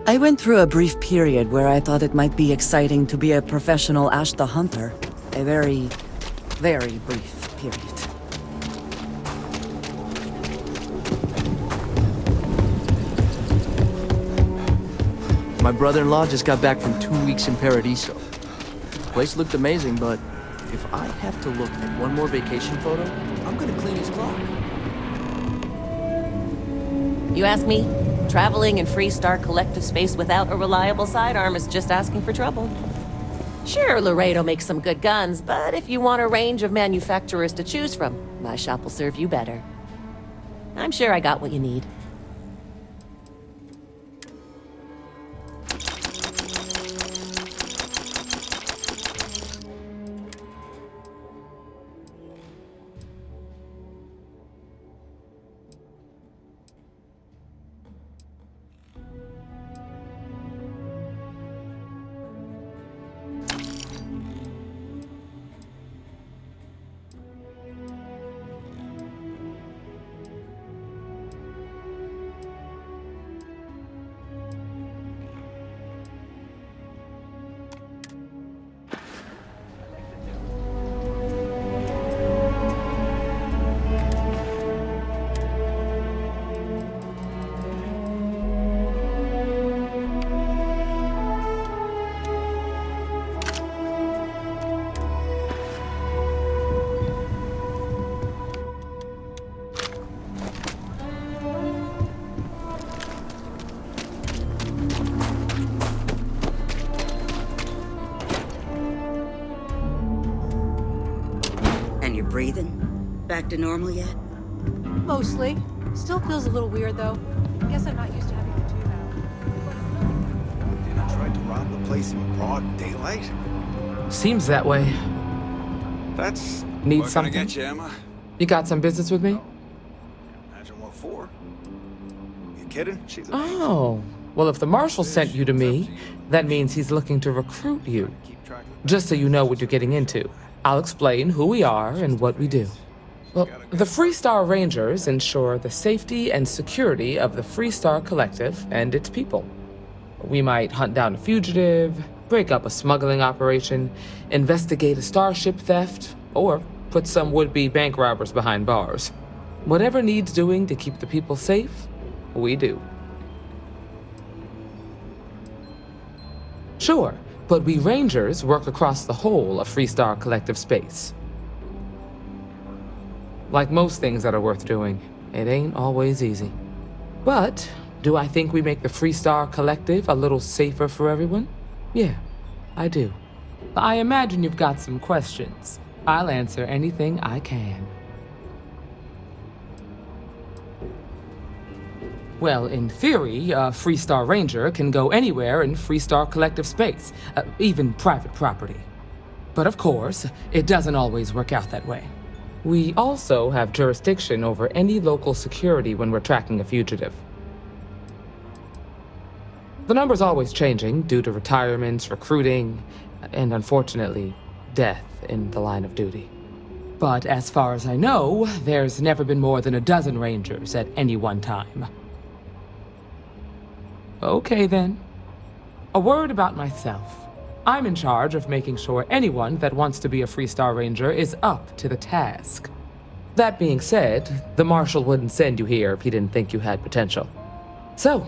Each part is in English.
I went through a brief period where I thought it might be exciting to be a professional Ashta hunter. A very, very brief period. My brother-in-law just got back from 2 weeks in Paradiso. The place looked amazing, but if I have to look at one more vacation photo, I'm gonna clean his clock. You ask me? Traveling in FREESTAR collective space without a reliable sidearm is just asking for trouble. Sure, Laredo makes some good guns, but if you want a range of manufacturers to choose from, my shop will serve you better. I'm sure I got what you need. Breathing? Back to normal yet? Mostly. Still feels a little weird, though. I guess I'm not used to having to do that. Didn't try to rob the place in broad daylight? Seems that way. That's... Need something? Get you, Emma? You got some business with me? Imagine what for. You kidding? She's a Oh. Well, if the marshal sent you to me, that means he's looking to recruit you. Just so you know what you're getting into. I'll explain who we are and what we do. Well, the FREESTAR Rangers ensure the safety and security of the FREESTAR Collective and its people. We might hunt down a fugitive, break up a smuggling operation, investigate a starship theft, or put some would-be bank robbers behind bars. Whatever needs doing to keep the people safe, we do. Sure. But we Rangers work across the whole of FREESTAR collective space. Like most things that are worth doing, it ain't always easy. But do I think we make the FREESTAR collective a little safer for everyone? Yeah, I do. I imagine you've got some questions. I'll answer anything I can. Well, in theory, a FREESTAR Ranger can go anywhere in FREESTAR collective space, even private property. But of course, it doesn't always work out that way. We also have jurisdiction over any local security when we're tracking a fugitive. The number's always changing due to retirements, recruiting, and unfortunately, death in the line of duty. But as far as I know, there's never been more than a dozen Rangers at any one time. Okay then. A word about myself. I'm in charge of making sure anyone that wants to be a FREESTAR Ranger is up to the task. That being said, the Marshal wouldn't send you here if he didn't think you had potential. So,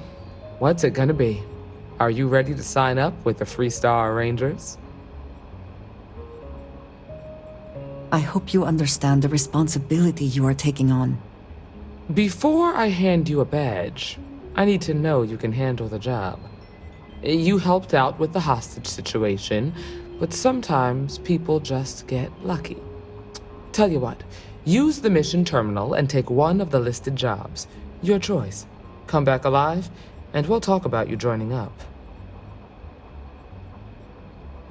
what's it gonna be? Are you ready to sign up with the FREESTAR Rangers? I hope you understand the responsibility you are taking on. Before I hand you a badge, I need to know you can handle the job. You helped out with the hostage situation, but sometimes people just get lucky. Tell you what, use the mission terminal and take one of the listed jobs. Your choice. Come back alive, and we'll talk about you joining up.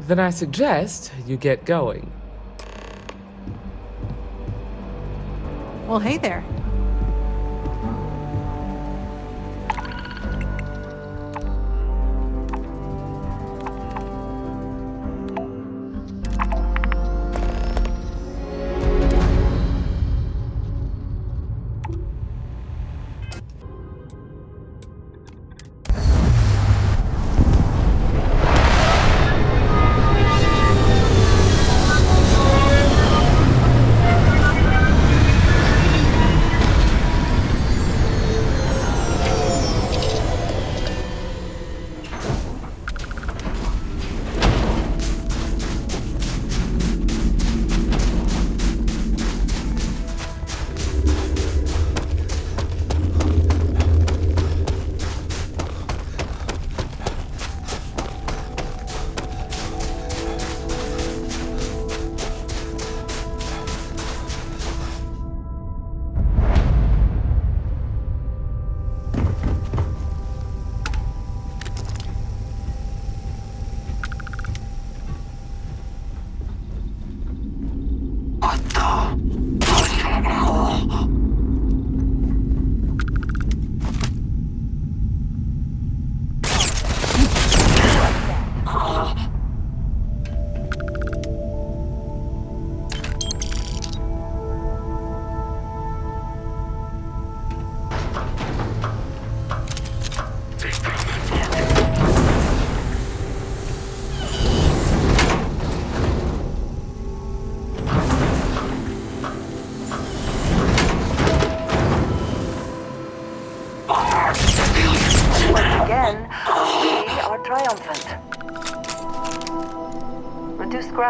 Then I suggest you get going. Well, hey there.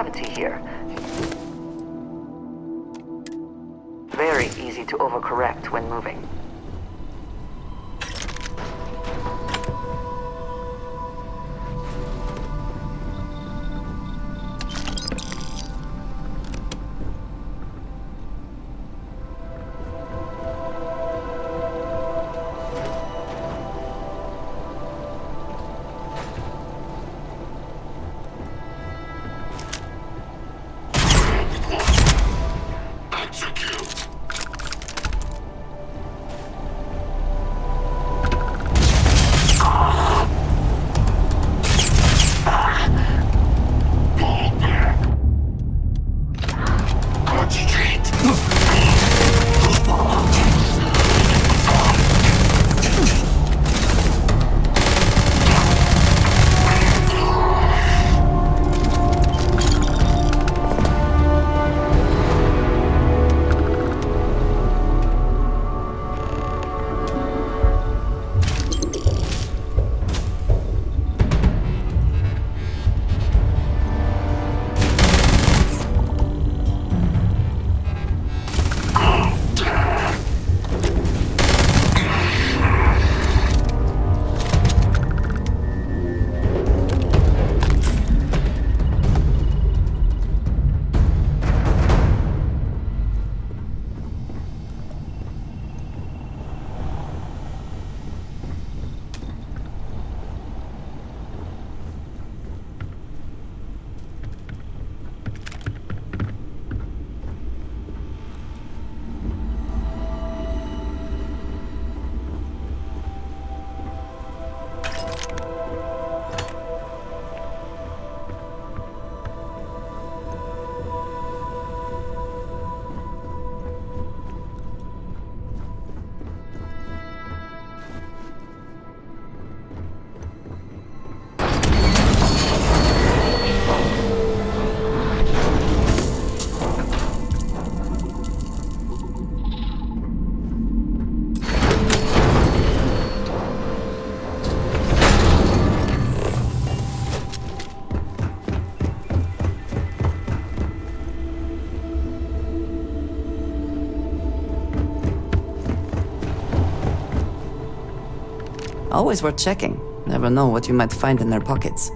gravity here. Very easy to overcorrect when moving. Always worth checking. Never know what you might find in their pockets.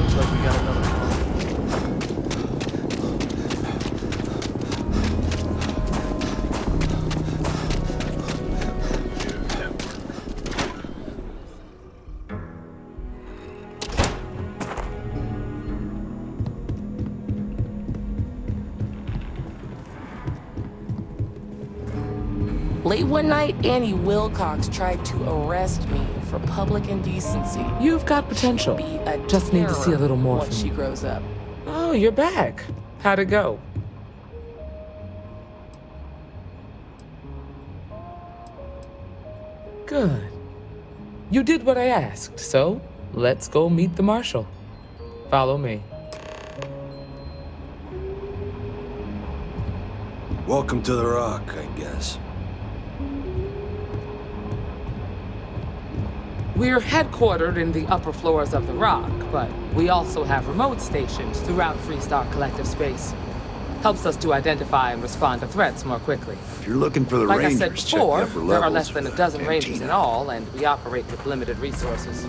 Looks like we got another call. Late one night, Annie Wilcox tried to arrest me for public indecency. You've got potential. Be a Just need to see a little more once from she you. grows up. Oh, you're back. How'd it go? Good. You did what I asked, so let's go meet the marshal. Follow me. Welcome to the Rock, I guess. We're headquartered in the upper floors of the Rock, but we also have remote stations throughout FREESTAR collective space. Helps us to identify and respond to threats more quickly. If you're looking for the Like Rangers, I said check before, the upper levels. there are less than a dozen of the Rangers in cantina. all, and we operate with limited resources.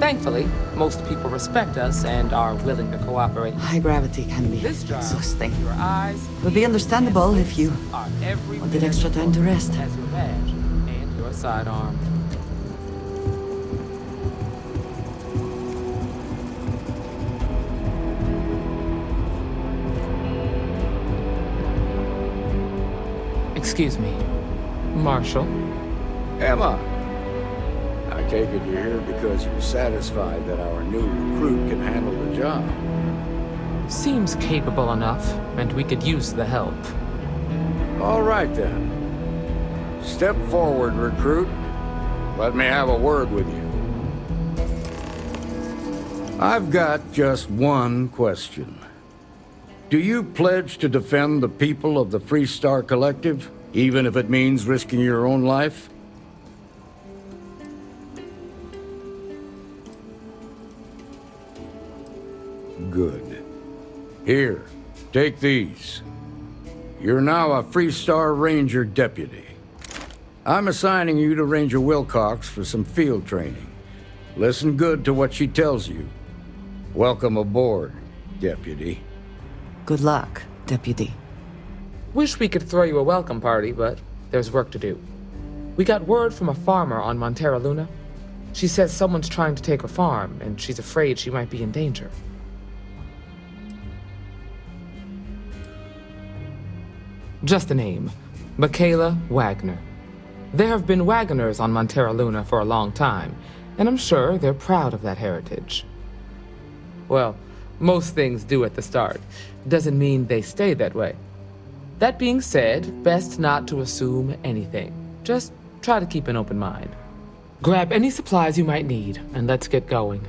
Thankfully, most people respect us and are willing to cooperate. High gravity can be This job, exhausting. your eyes Would be understandable if you are every wanted bit extra as time to rest. as your badge and your sidearm. Excuse me, Marshal. Emma, I take it you're here because you're satisfied that our new recruit can handle the job. Seems capable enough, and we could use the help. All right then. Step forward, recruit. Let me have a word with you. I've got just one question. Do you pledge to defend the people of the FREESTAR Collective, even if it means risking your own life? Good. Here, take these. You're now a FREESTAR Ranger Deputy. I'm assigning you to Ranger Wilcox for some field training. Listen good to what she tells you. Welcome aboard, Deputy. Good luck, Deputy. Wish we could throw you a welcome party, but there's work to do. We got word from a farmer on Montera Luna. She says someone's trying to take her farm, and she's afraid she might be in danger. Just a name, Michaela Wagner. There have been Wagoners on Montera Luna for a long time, and I'm sure they're proud of that heritage. Well, most things do at the start. Doesn't mean they stay that way. That being said, best not to assume anything. Just try to keep an open mind. Grab any supplies you might need, and let's get going.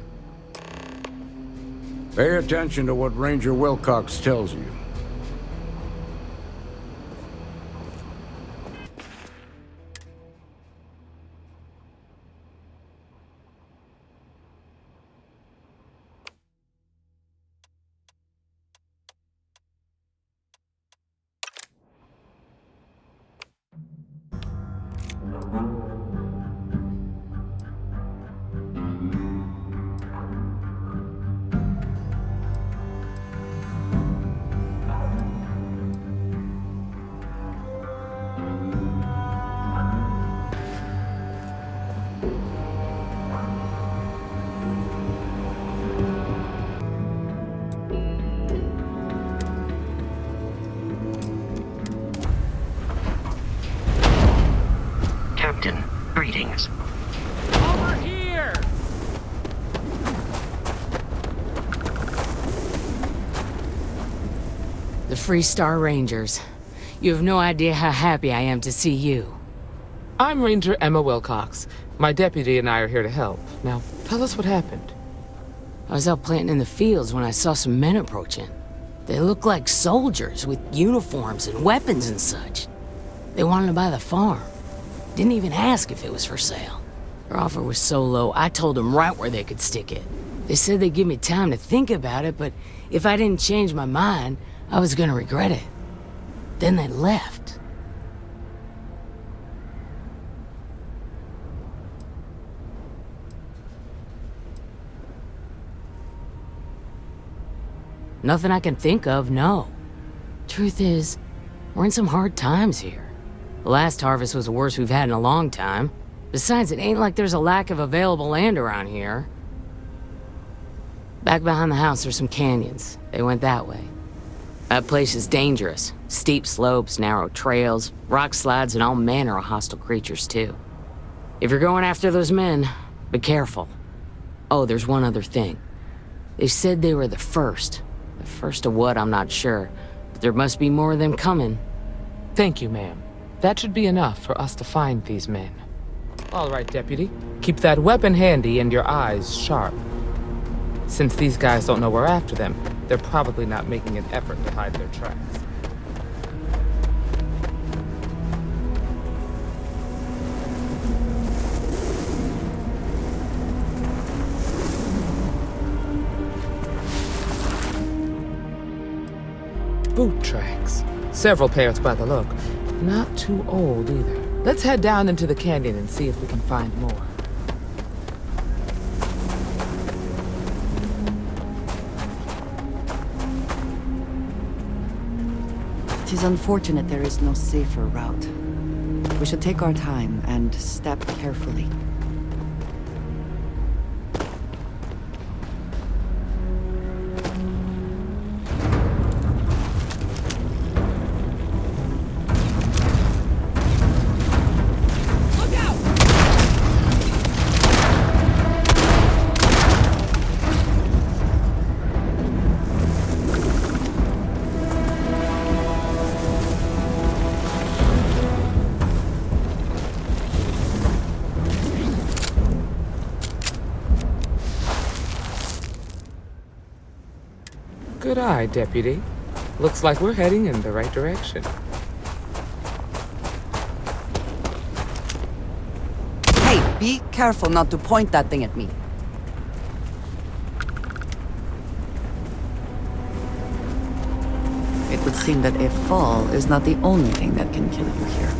Pay attention to what Ranger Wilcox tells you. Captain, greetings. Over here! The FREESTAR Rangers. You have no idea how happy I am to see you. I'm Ranger Emma Wilcox. My deputy and I are here to help. Now, tell us what happened. I was out planting in the fields when I saw some men approaching. They looked like soldiers with uniforms and weapons and such. They wanted to buy the farm. Didn't even ask if it was for sale. Their offer was so low, I told them right where they could stick it. They said they'd give me time to think about it, but if I didn't change my mind, I was gonna regret it. Then they left. Nothing I can think of, no. Truth is, we're in some hard times here. The last harvest was the worst we've had in a long time. Besides, it ain't like there's a lack of available land around here. Back behind the house, there's some canyons. They went that way. That place is dangerous. Steep slopes, narrow trails, rock slides, and all manner of hostile creatures, too. If you're going after those men, be careful. Oh, there's one other thing. They said they were the first. The first of what, I'm not sure. But there must be more of them coming. Thank you, ma'am. That should be enough for us to find these men. All right, Deputy. Keep that weapon handy and your eyes sharp. Since these guys don't know we're after them, they're probably not making an effort to hide their tracks. Boot tracks. Several pairs by the look. Not too old either. Let's head down into the canyon and see if we can find more. It is unfortunate there is no safer route. We should take our time and step carefully. Good eye, Deputy. Looks like we're heading in the right direction. Hey, be careful not to point that thing at me. It would seem that a fall is not the only thing that can kill you here.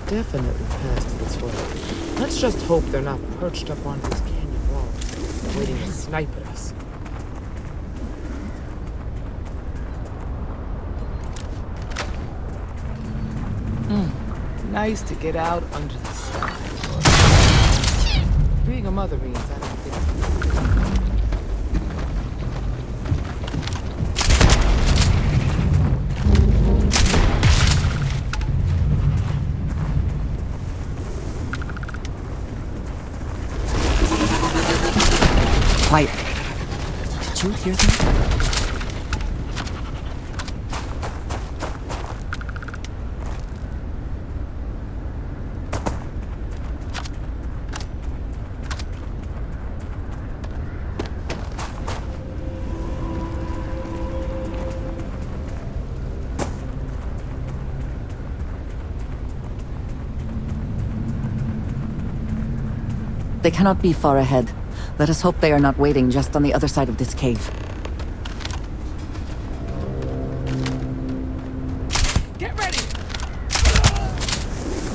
Definitely passed this way. Let's just hope they're not perched up on these canyon walls, waiting to snipe at us. Nice to get out under the sky. Being a mother means I don't think... Quiet. Did you hear that? They cannot be far ahead. Let us hope they are not waiting just on the other side of this cave. Get ready!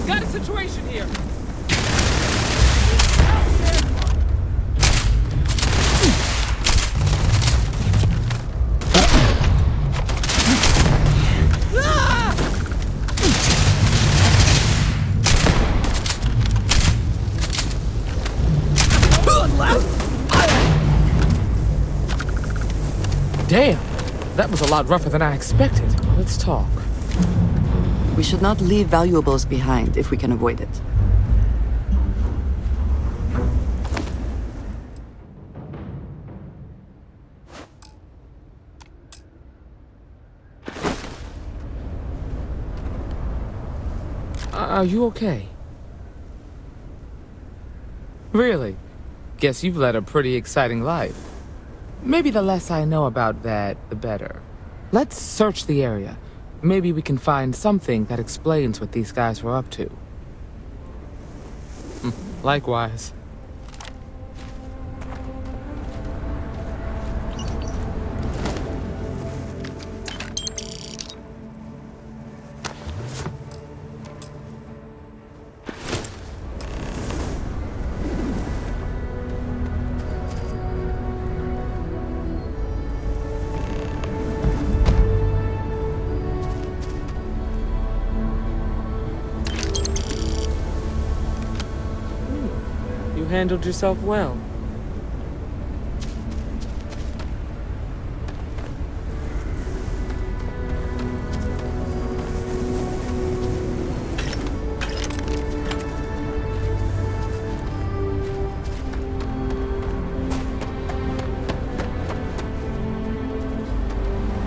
Got a situation here! Damn! That was a lot rougher than I expected. Let's talk. We should not leave valuables behind if we can avoid it. Are you okay? Really? Guess you've led a pretty exciting life. Maybe the less I know about that, the better. Let's search the area. Maybe we can find something that explains what these guys were up to. Likewise. You handled yourself well.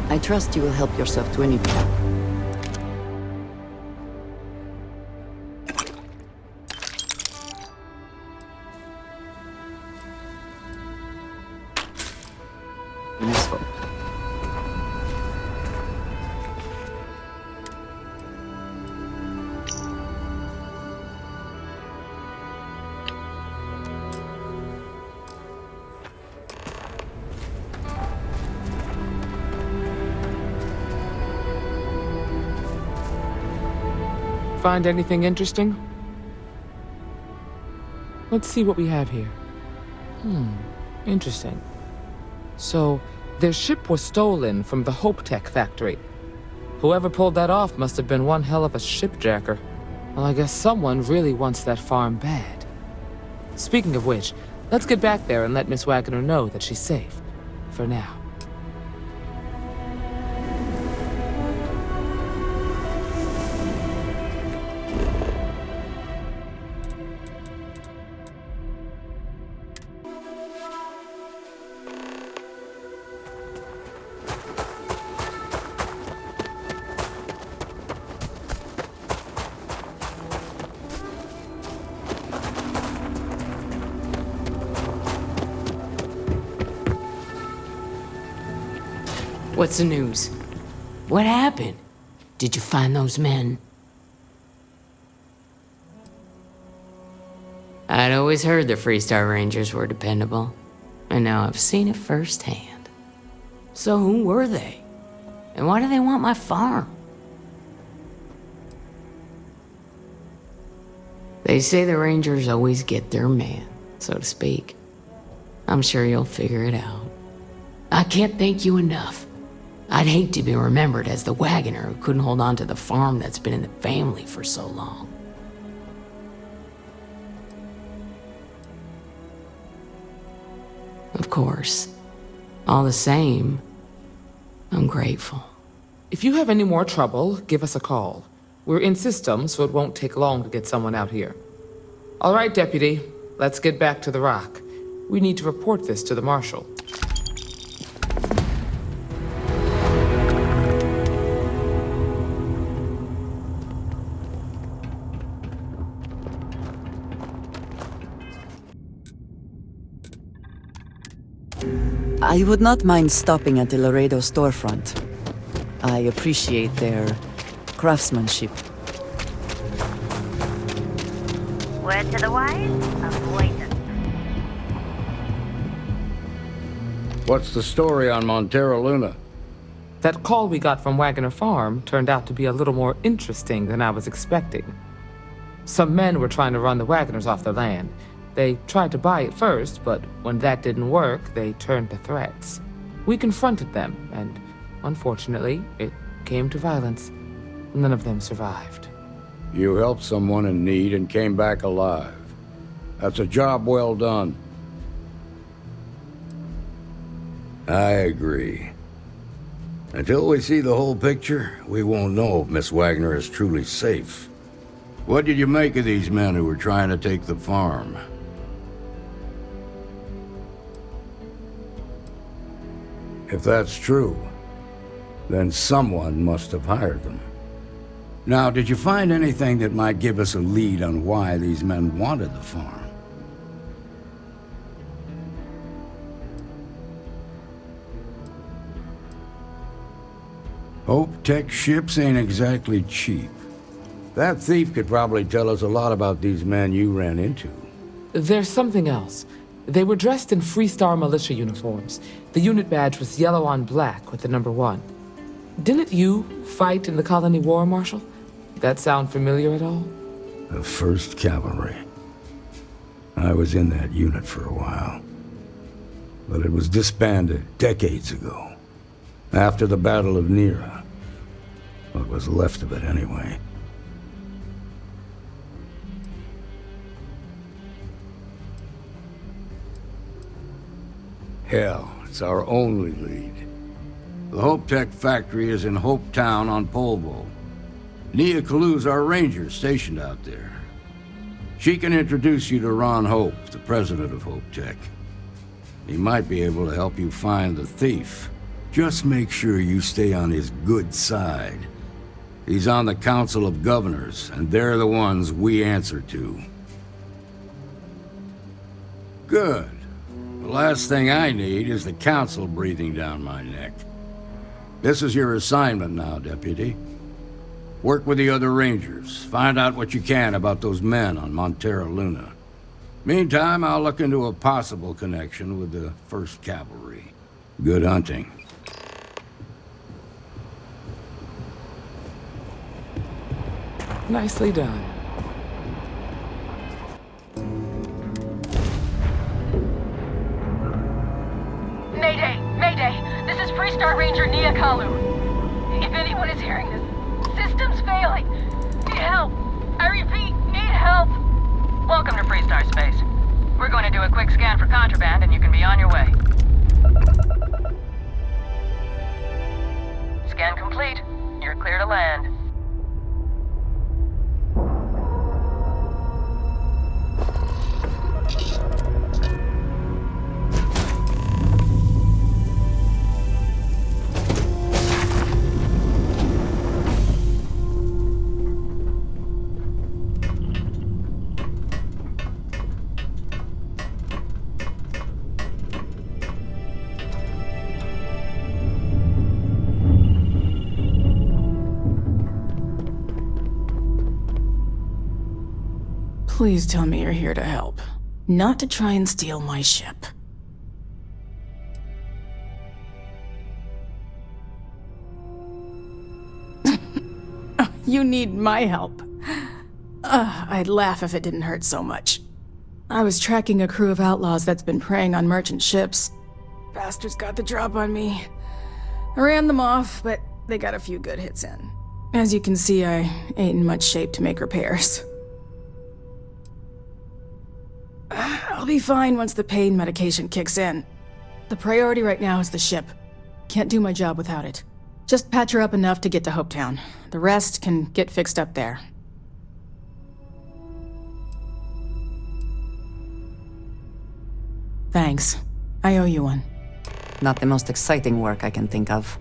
I trust you will help yourself to anything. Useful. Find anything interesting? Let's see what we have here. Interesting. So, their ship was stolen from the Hope Tech factory. Whoever pulled that off must have been one hell of a shipjacker. Well, I guess someone really wants that farm bad. Speaking of which, let's get back there and let Miss Wagner know that she's safe. For now. What's the news? What happened? Did you find those men? I'd always heard the FREESTAR Rangers were dependable, and now I've seen it firsthand. So who were they? And why do they want my farm? They say the Rangers always get their man, so to speak. I'm sure you'll figure it out. I can't thank you enough. I'd hate to be remembered as the wagoner who couldn't hold on to the farm that's been in the family for so long. Of course. All the same, I'm grateful. If you have any more trouble, give us a call. We're in system, so it won't take long to get someone out here. All right, Deputy. Let's get back to the rock. We need to report this to the Marshal. I would not mind stopping at the Laredo storefront. I appreciate their craftsmanship. Word to the wise, avoidance. What's the story on Montero Luna? That call we got from Wagner Farm turned out to be a little more interesting than I was expecting. Some men were trying to run the Wagners off their land. They tried to buy it first, but when that didn't work, they turned to threats. We confronted them, and unfortunately, it came to violence. None of them survived. You helped someone in need and came back alive. That's a job well done. I agree. Until we see the whole picture, we won't know if Miss Wagner is truly safe. What did you make of these men who were trying to take the farm? If that's true, then someone must have hired them. Now, did you find anything that might give us a lead on why these men wanted the farm? Hope Tech ships ain't exactly cheap. That thief could probably tell us a lot about these men you ran into. There's something else. They were dressed in FREESTAR militia uniforms. The unit badge was yellow on black with the number 1. Didn't you fight in the Colony War, Marshal? That sound familiar at all? The 1st Cavalry. I was in that unit for a while. But it was disbanded decades ago. After the Battle of Nera. What was left of it, anyway. Hell, it's our only lead. The Hope Tech factory is in Hope Town on Polvo. Nia Kalu's our ranger stationed out there. She can introduce you to Ron Hope, the president of Hope Tech. He might be able to help you find the thief. Just make sure you stay on his good side. He's on the Council of Governors, and they're the ones we answer to. Good. The last thing I need is the Council breathing down my neck. This is your assignment now, Deputy. Work with the other Rangers. Find out what you can about those men on Montera Luna. Meantime, I'll look into a possible connection with the 1st Cavalry. Good hunting. Nicely done. Mayday! Mayday! This is FREESTAR Ranger Nia Kalu. If anyone is hearing this, system's failing. Need help. I repeat, need help. Welcome to FREESTAR Space. We're going to do a quick scan for contraband and you can be on your way. Scan complete. You're clear to land. Please tell me you're here to help, not to try and steal my ship. You need my help. I'd laugh if it didn't hurt so much. I was tracking a crew of outlaws that's been preying on merchant ships. Bastards got the drop on me. I ran them off, but they got a few good hits in. As you can see, I ain't in much shape to make repairs. I'll be fine once the pain medication kicks in. The priority right now is the ship. Can't do my job without it. Just patch her up enough to get to Hopetown. The rest can get fixed up there. Thanks. I owe you one. Not the most exciting work I can think of.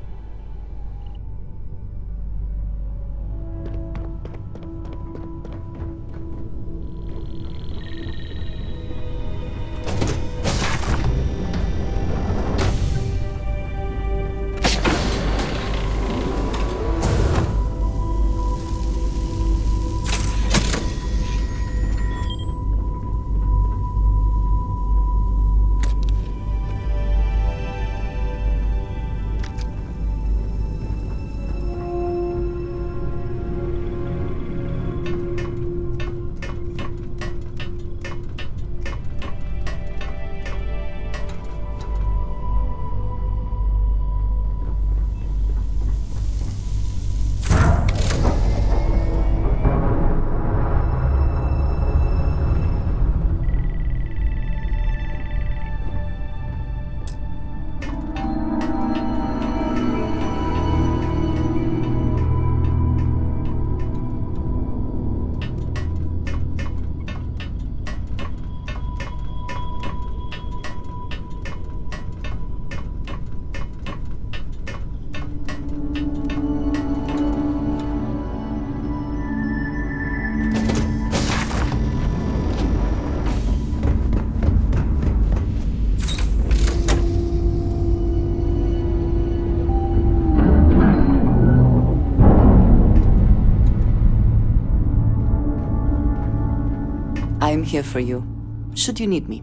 I'm here for you. should you need me.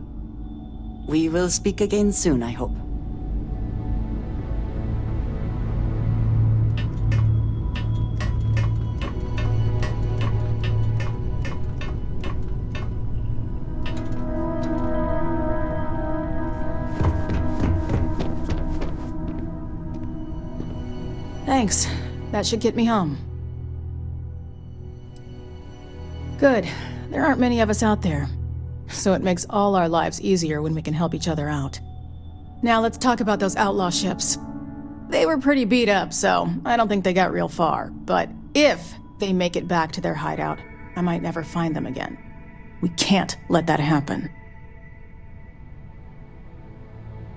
We will speak again soon, I hope. Thanks. That should get me home. Good. There aren't many of us out there. So it makes all our lives easier when we can help each other out. Now let's talk about those outlaw ships. They were pretty beat up, so I don't think they got real far. But if they make it back to their hideout, I might never find them again. We can't let that happen.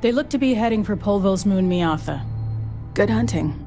They look to be heading for Polvo's moon Miatha. Good hunting.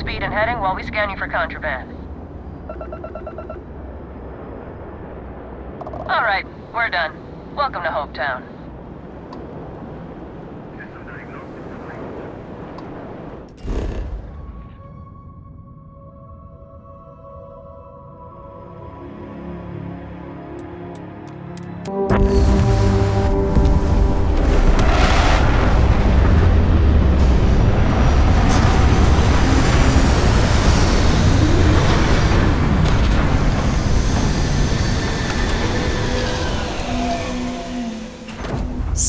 Speed and heading while we scan you for contraband. All right, we're done. Welcome to Hopetown.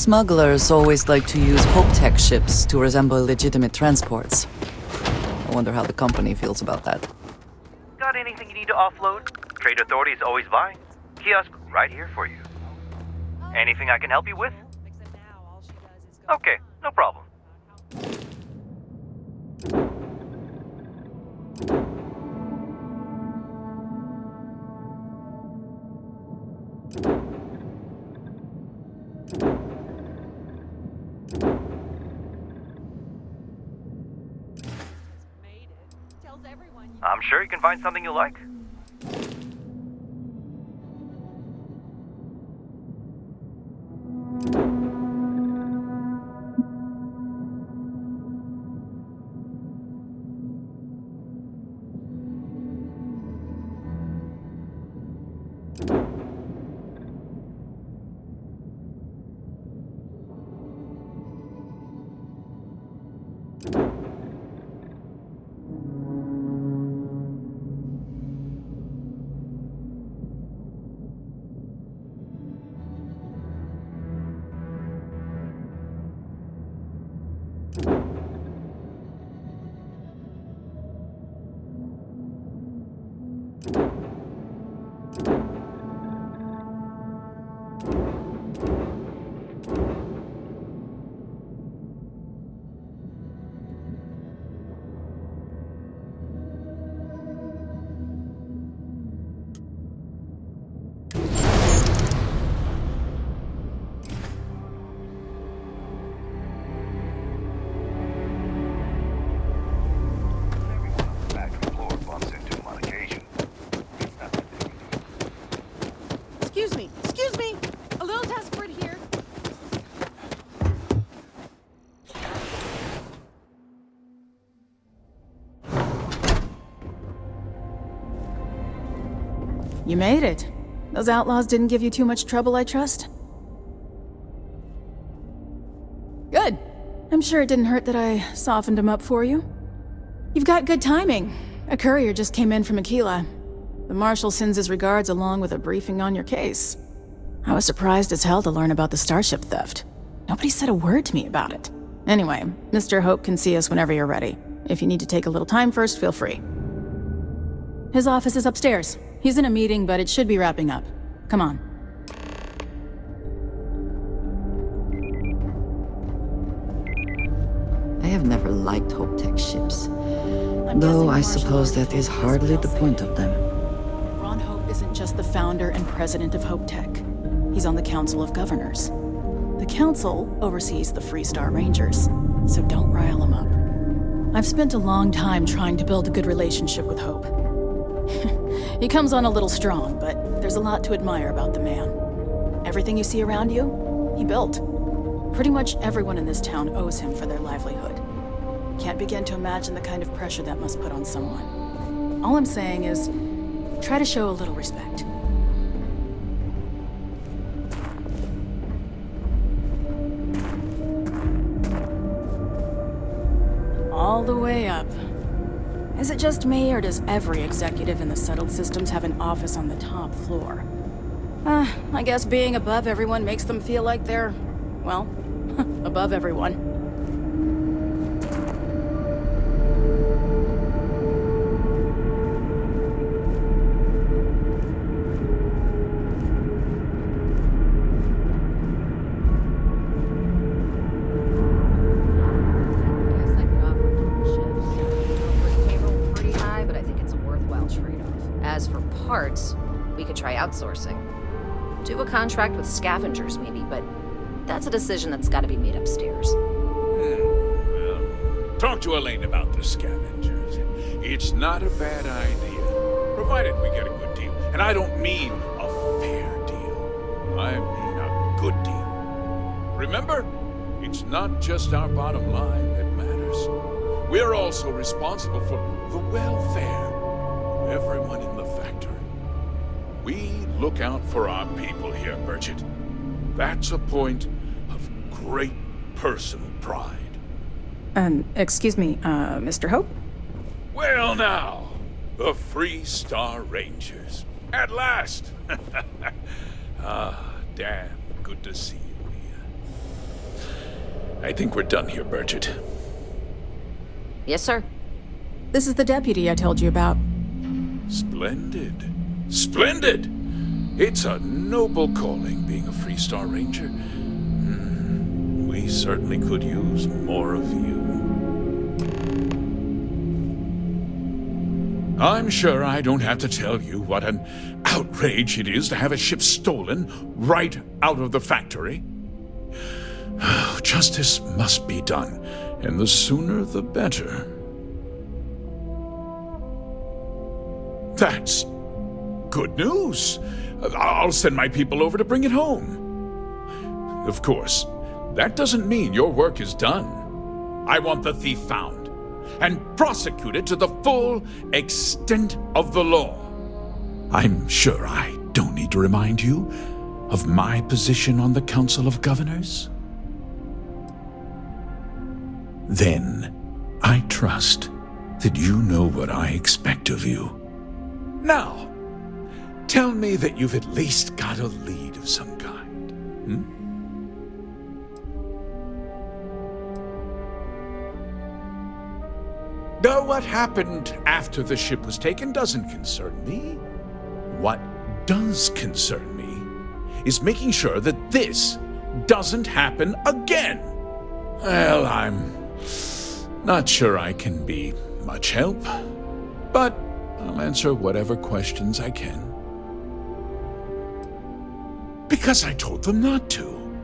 Smugglers always like to use Hope-Tech ships to resemble legitimate transports. I wonder how the company feels about that. Got anything you need to offload? Trade Authority is always buying. Kiosk right here for you. Anything I can help you with? Okay, no problem. I'm sure you can find something you like. You made it. Those outlaws didn't give you too much trouble, I trust? Good. I'm sure it didn't hurt that I softened him up for you. You've got good timing. A courier just came in from Aquila. The Marshal sends his regards along with a briefing on your case. I was surprised as hell to learn about the starship theft. Nobody said a word to me about it. Anyway, Mr. Hope can see us whenever you're ready. If you need to take a little time first, feel free. His office is upstairs. He's in a meeting, but it should be wrapping up. Come on. I have never liked Hope Tech ships. Though I suppose that is hardly the point of them. Ron Hope isn't just the founder and president of Hope Tech. He's on the Council of Governors. The Council oversees the FREESTAR Rangers, so don't rile him up. I've spent a long time trying to build a good relationship with Hope. He comes on a little strong, but there's a lot to admire about the man. Everything you see around you, he built. Pretty much everyone in this town owes him for their livelihood. Can't begin to imagine the kind of pressure that must put on someone. All I'm saying is, try to show a little respect. All the way up. Is it just me, or does every executive in the settled systems have an office on the top floor? I guess being above everyone makes them feel like they're, well, above everyone. As for parts, we could try outsourcing. Do a contract with scavengers, maybe, but that's a decision that's got to be made upstairs. Well, talk to Elaine about the scavengers. It's not a bad idea, provided we get a good deal. And I don't mean a fair deal. I mean a good deal. Remember, it's not just our bottom line that matters. We're also responsible for the welfare of everyone in the factory. We look out for our people here, Bridget. That's a point of great personal pride. Excuse me, Mr. Hope? Well now, the FREESTAR Rangers. At last! Damn good to see you, Mia. I think we're done here, Bridget. Yes, sir. This is the deputy I told you about. Splendid. Splendid! It's a noble calling, being a FREESTAR Ranger. We certainly could use more of you. I'm sure I don't have to tell you what an outrage it is to have a ship stolen right out of the factory. Justice must be done, and the sooner the better. That's good news. I'll send my people over to bring it home. Of course, that doesn't mean your work is done. I want the thief found and prosecuted to the full extent of the law. I'm sure I don't need to remind you of my position on the Council of Governors. Then, I trust that you know what I expect of you. Now, tell me that you've at least got a lead of some kind, Though what happened after the ship was taken doesn't concern me. What does concern me is making sure that this doesn't happen again. Well, I'm not sure I can be much help, but I'll answer whatever questions I can. Because I told them not to.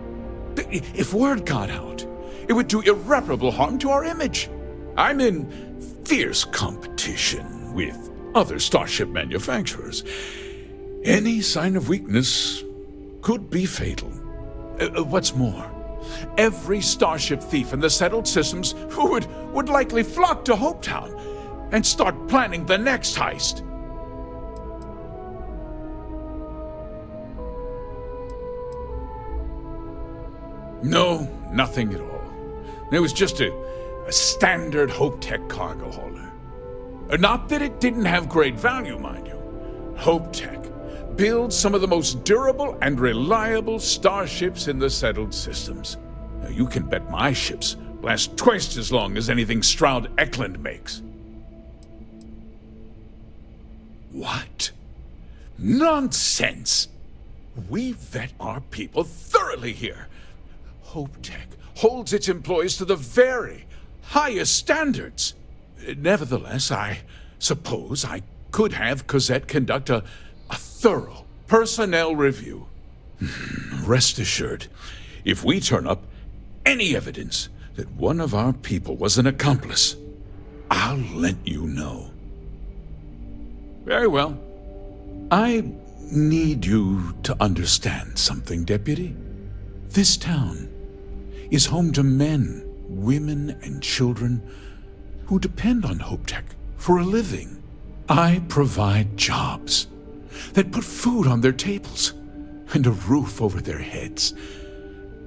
If word got out, it would do irreparable harm to our image. I'm in fierce competition with other starship manufacturers. Any sign of weakness could be fatal. What's more, every starship thief in the settled systems would likely flock to Hopetown and start planning the next heist. No, nothing at all. It was just a standard Hope Tech cargo hauler. Not that it didn't have great value, mind you. Hope Tech builds some of the most durable and reliable starships in the settled systems. Now, you can bet my ships last twice as long as anything Stroud Eklund makes. What? Nonsense! We vet our people thoroughly here. Hope Tech holds its employees to the very highest standards. Nevertheless, I suppose I could have Cosette conduct a thorough personnel review. Rest assured, if we turn up any evidence that one of our people was an accomplice, I'll let you know. Very well. I need you to understand something, Deputy. This town is home to men, women, and children who depend on Hope Tech for a living. I provide jobs that put food on their tables and a roof over their heads.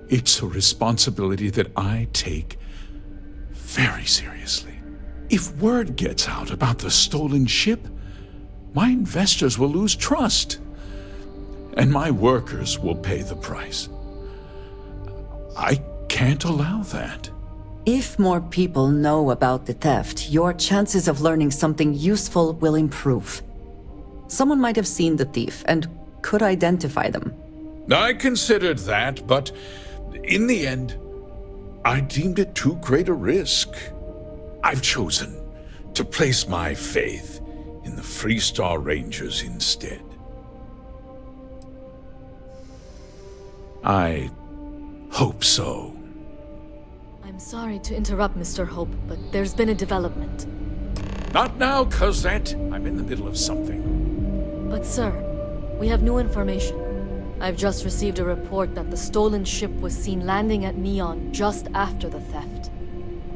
It's a responsibility that I take very seriously. If word gets out about the stolen ship, my investors will lose trust, and my workers will pay the price. I can't allow that. If more people know about the theft, your chances of learning something useful will improve. Someone might have seen the thief and could identify them. I considered that, but in the end, I deemed it too great a risk. I've chosen to place my faith in the FREESTAR Rangers instead. I hope so. I'm sorry to interrupt, Mr. Hope, but there's been a development. Not now, Cosette. I'm in the middle of something. But sir, we have new information. I've just received a report that the stolen ship was seen landing at Neon just after the theft.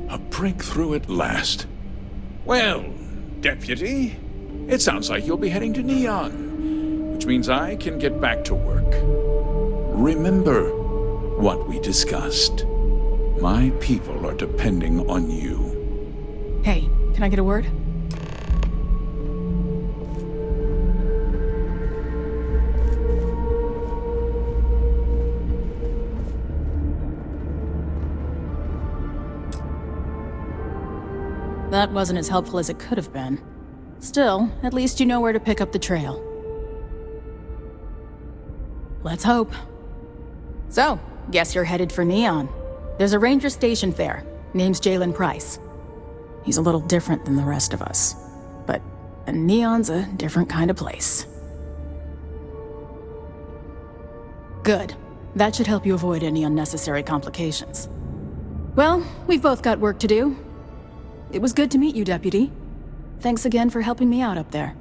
A breakthrough at last. Well, Deputy, it sounds like you'll be heading to Neon, which means I can get back to work. Remember what we discussed. My people are depending on you. Hey, can I get a word? That wasn't as helpful as it could have been. Still, at least you know where to pick up the trail. Let's hope. So, guess you're headed for Neon. There's a ranger stationed there. Name's Jalen Price. He's a little different than the rest of us. But Neon's a different kind of place. Good. That should help you avoid any unnecessary complications. Well, we've both got work to do. It was good to meet you, Deputy. Thanks again for helping me out up there.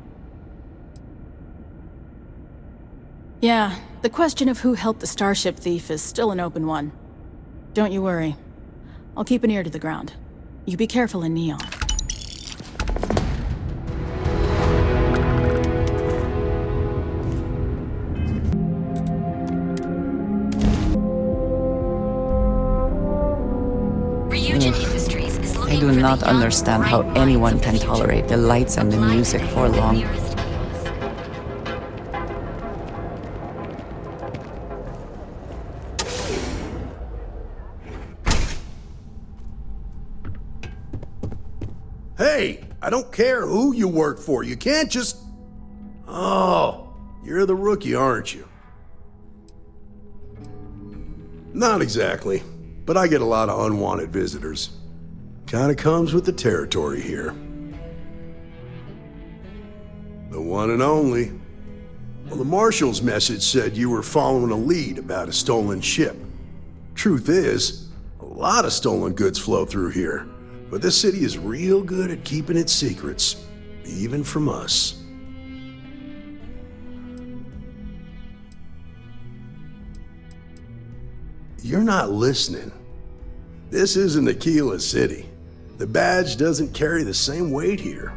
Yeah, the question of who helped the starship thief is still an open one. Don't you worry. I'll keep an ear to the ground. You be careful in Neon. I do not understand how anyone can tolerate the lights and the music for long. Hey, I don't care who you work for. You can't just... Oh, you're the rookie, aren't you? Not exactly, but I get a lot of unwanted visitors. Kinda comes with the territory here. The one and only. Well, the Marshal's message said you were following a lead about a stolen ship. Truth is, a lot of stolen goods flow through here, but this city is real good at keeping its secrets, even from us. You're not listening. This isn't Aquila City. The badge doesn't carry the same weight here.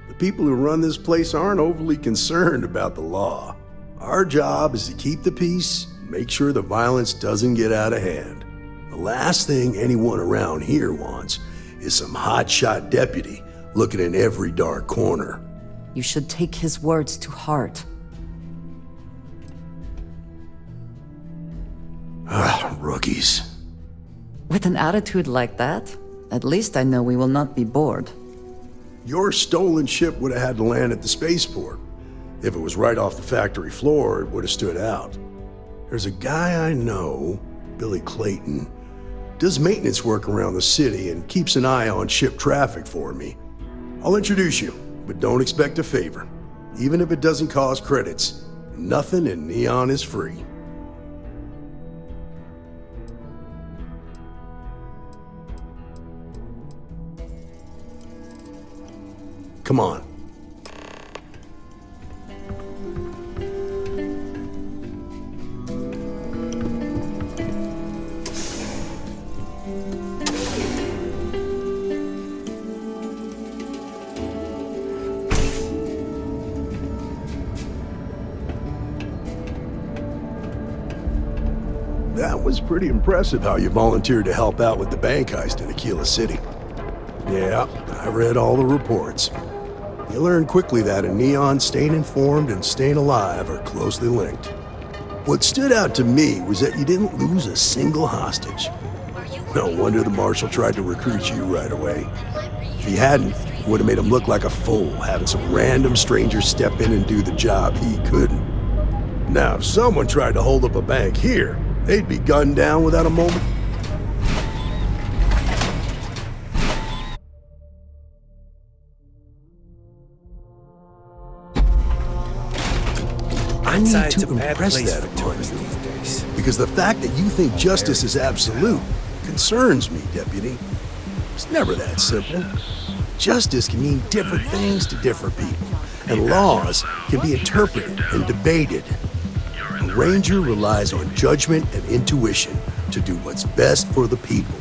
The people who run this place aren't overly concerned about the law. Our job is to keep the peace and make sure the violence doesn't get out of hand. The last thing anyone around here wants is some hotshot deputy looking in every dark corner. You should take his words to heart. Ah, rookies. With an attitude like that, at least I know we will not be bored. Your stolen ship would have had to land at the spaceport. If it was right off the factory floor, it would have stood out. There's a guy I know, Billy Clayton, does maintenance work around the city and keeps an eye on ship traffic for me. I'll introduce you, but don't expect a favor. Even if it doesn't cost credits, nothing in Neon is free. Come on. That was pretty impressive how you volunteered to help out with the bank heist in Aquila City. Yeah, I read all the reports. You learn quickly that in Neon, staying informed and staying alive are closely linked. What stood out to me was that you didn't lose a single hostage. No wonder the Marshal tried to recruit you right away. If he hadn't, it would have made him look like a fool, having some random stranger step in and do the job he couldn't. Now, if someone tried to hold up a bank here, they'd be gunned down without a moment. I need to impress that upon you, because the fact that you think justice is absolute concerns me, Deputy. It's never that simple. Justice can mean different things to different people, and laws can be interpreted and debated. A ranger relies on judgment and intuition to do what's best for the people.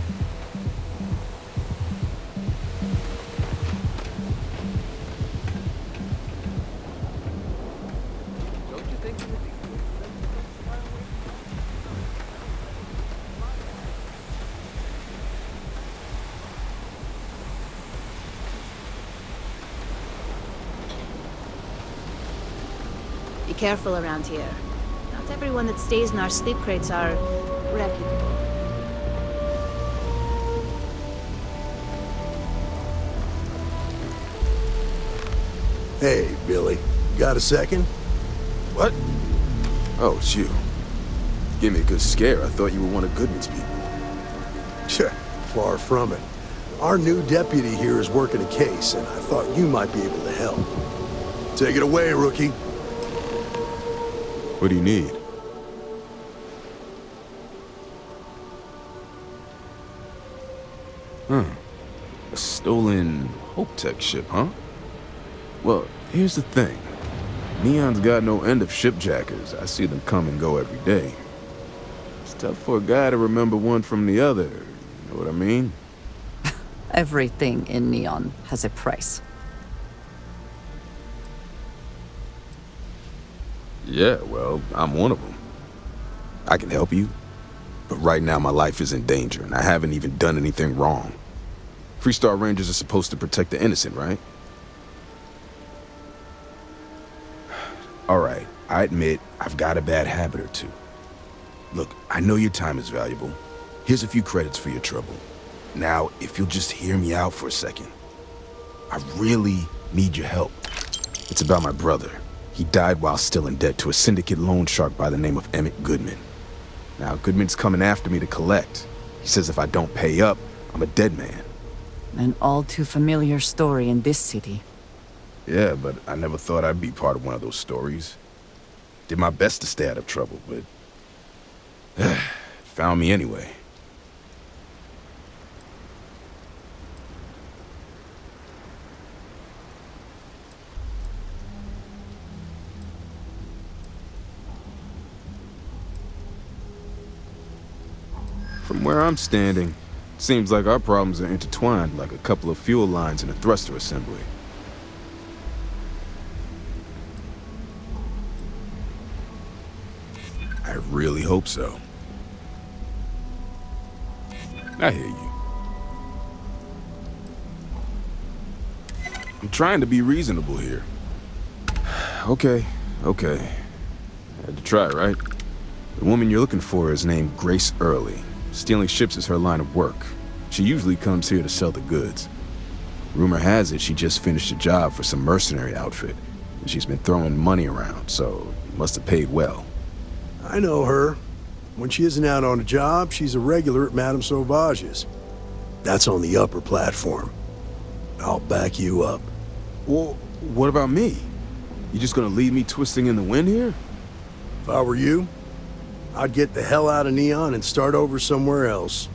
Be careful around here. Not everyone that stays in our sleep crates are reputable. Hey, Billy. Got a second? What? Oh, it's you. Gave me a good scare. I thought you were one of Goodman's people. Far from it. Our new deputy here is working a case, and I thought you might be able to help. Take it away, rookie. What do you need? A stolen Hope Tech ship, huh? Well, here's the thing. Neon's got no end of shipjackers. I see them come and go every day. It's tough for a guy to remember one from the other. You know what I mean? Everything in Neon has a price. Yeah, well, I'm one of them. I can help you, but right now my life is in danger, and I haven't even done anything wrong. FREESTAR Rangers are supposed to protect the innocent, right? All right, I admit I've got a bad habit or two. Look, I know your time is valuable. Here's a few credits for your trouble. Now, if you'll just hear me out for a second. I really need your help. It's about my brother. He died while still in debt to a syndicate loan shark by the name of Emmett Goodman. Now, Goodman's coming after me to collect. He says if I don't pay up, I'm a dead man. An all too familiar story in this city. Yeah, but I never thought I'd be part of one of those stories. Did my best to stay out of trouble, but found me anyway. From where I'm standing, seems like our problems are intertwined like a couple of fuel lines in a thruster assembly. I really hope so. I hear you. I'm trying to be reasonable here. Okay. Had to try, right? The woman you're looking for is named Grace Early. Stealing ships is her line of work. She usually comes here to sell the goods. Rumor has it she just finished a job for some mercenary outfit, and she's been throwing money around, so must have paid well. I know her. When she isn't out on a job, she's a regular at Madame Sauvage's. That's on the upper platform. I'll back you up. Well, what about me? You just gonna leave me twisting in the wind here? If I were you, I'd get the hell out of Neon and start over somewhere else.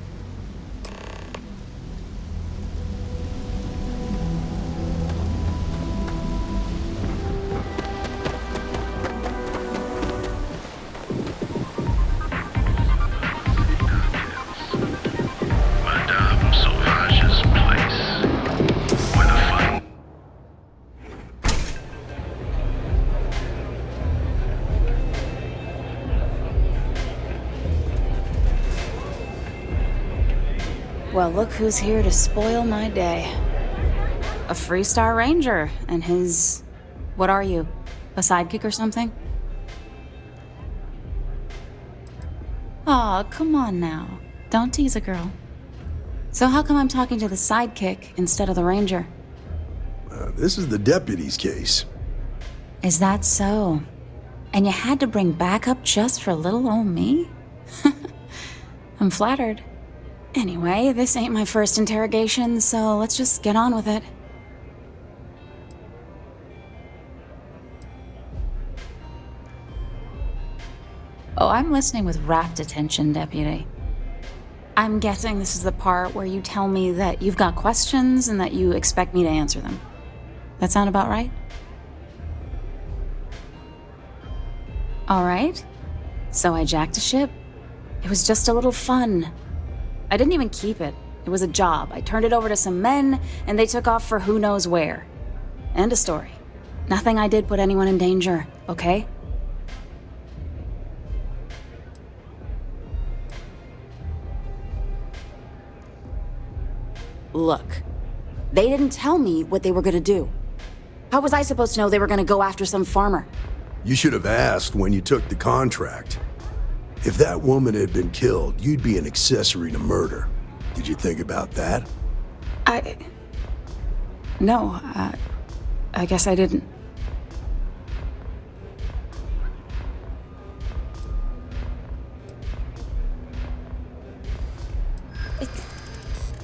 Madame Sauvage's place, where the fun. Well, look who's here to spoil my day. A FREESTAR Ranger and his... What are you? A sidekick or something? Aw, come on now. Don't tease a girl. So how come I'm talking to the sidekick instead of the Ranger? This is the deputy's case. Is that so? And you had to bring backup just for little old me? I'm flattered. Anyway, this ain't my first interrogation, so let's just get on with it. Oh, I'm listening with rapt attention, Deputy. I'm guessing this is the part where you tell me that you've got questions and that you expect me to answer them. That sound about right? All right. So I jacked a ship. It was just a little fun. I didn't even keep it. It was a job. I turned it over to some men, and they took off for who knows where. End of story. Nothing I did put anyone in danger, okay? Look, they didn't tell me what they were gonna do. How was I supposed to know they were gonna go after some farmer? You should have asked when you took the contract. If that woman had been killed, you'd be an accessory to murder. Did you think about that? No, I guess I didn't.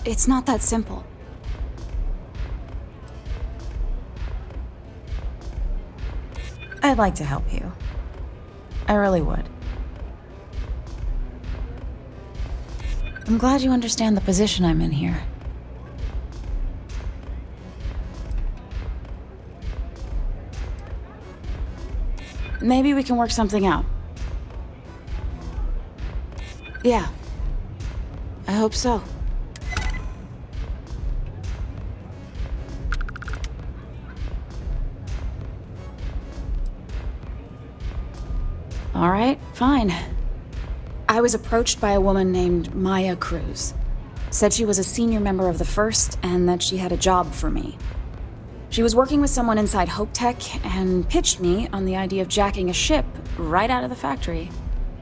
It's not that simple. I'd like to help you. I really would. I'm glad you understand the position I'm in here. Maybe we can work something out. Yeah. I hope so. All right, fine. I was approached by a woman named Maya Cruz. Said she was a senior member of the First and that she had a job for me. She was working with someone inside Hope Tech and pitched me on the idea of jacking a ship right out of the factory.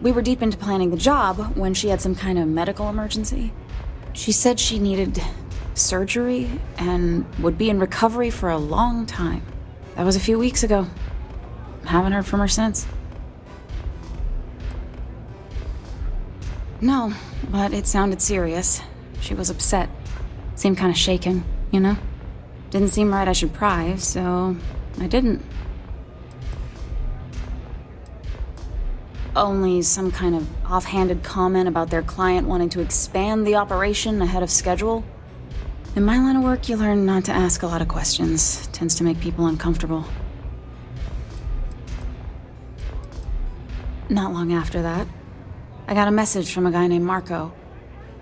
We were deep into planning the job when she had some kind of medical emergency. She said she needed surgery and would be in recovery for a long time. That was a few weeks ago. Haven't heard from her since. No, but it sounded serious. She was upset. Seemed kind of shaken, you know? Didn't seem right I should pry, so I didn't. Only some kind of offhanded comment about their client wanting to expand the operation ahead of schedule. In my line of work, you learn not to ask a lot of questions. It tends to make people uncomfortable. Not long after that, I got a message from a guy named Marco.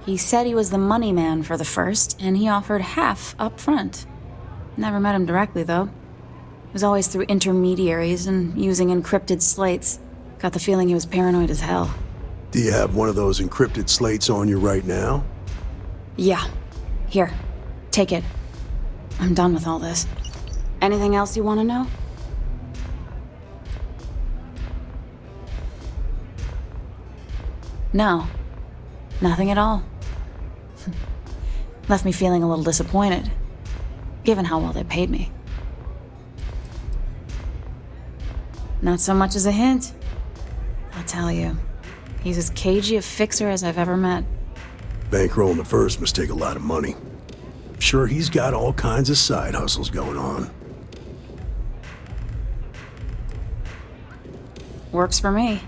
He said he was the money man for the First, and he offered half up front. Never met him directly, though. It was always through intermediaries and using encrypted slates. Got the feeling he was paranoid as hell. Do you have one of those encrypted slates on you right now? Yeah. Here. Take it. I'm done with all this. Anything else you want to know? No. Nothing at all. Left me feeling a little disappointed, given how well they paid me. Not so much as a hint. I'll tell you, he's as cagey a fixer as I've ever met. Bankrolling the first must take a lot of money. Sure, he's got all kinds of side hustles going on. Works for me.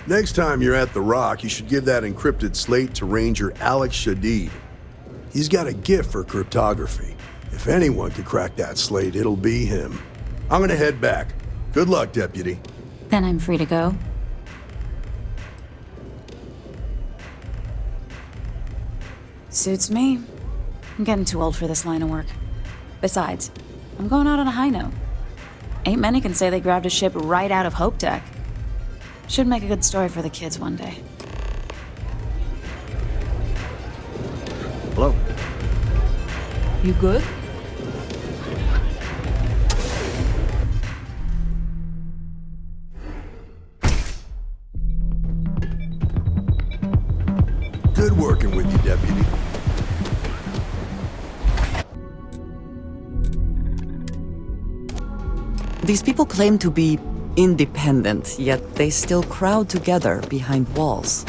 Next time you're at the Rock, you should give that encrypted slate to Ranger Alex Shadid. He's got a gift for cryptography. If anyone could crack that slate, it'll be him. I'm gonna head back. Good luck, Deputy. Then I'm free to go. Suits me. I'm getting too old for this line of work. Besides, I'm going out on a high note. Ain't many can say they grabbed a ship right out of Hope Tech. Should make a good story for the kids one day. Hello. You good? Good working with you, Deputy. These people claim to be independent, yet they still crowd together behind walls.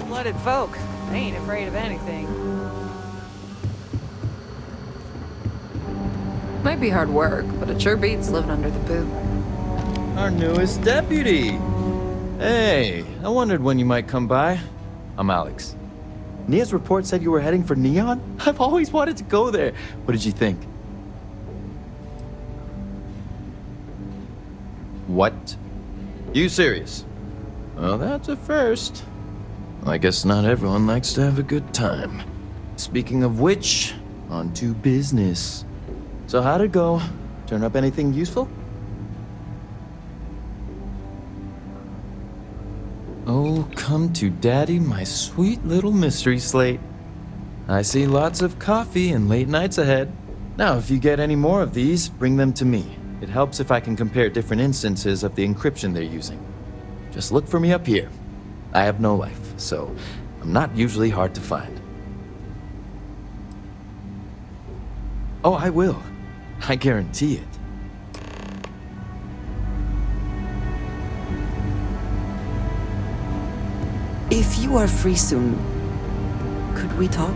Blooded folk. They ain't afraid of anything. Might be hard work, but it sure beats living under the boot. Our newest deputy. Hey, I wondered when you might come by. I'm Alex. Nia's report said you were heading for Neon? I've always wanted to go there. What did you think? What? You serious? Well, that's a first. I guess not everyone likes to have a good time. Speaking of which, on to business. So how'd it go? Turn up anything useful? Oh, come to daddy, my sweet little mystery slate. I see lots of coffee and late nights ahead. Now, if you get any more of these, bring them to me. It helps if I can compare different instances of the encryption they're using. Just look for me up here. I have no life, so I'm not usually hard to find. Oh, I will. I guarantee it. If you are free soon, could we talk?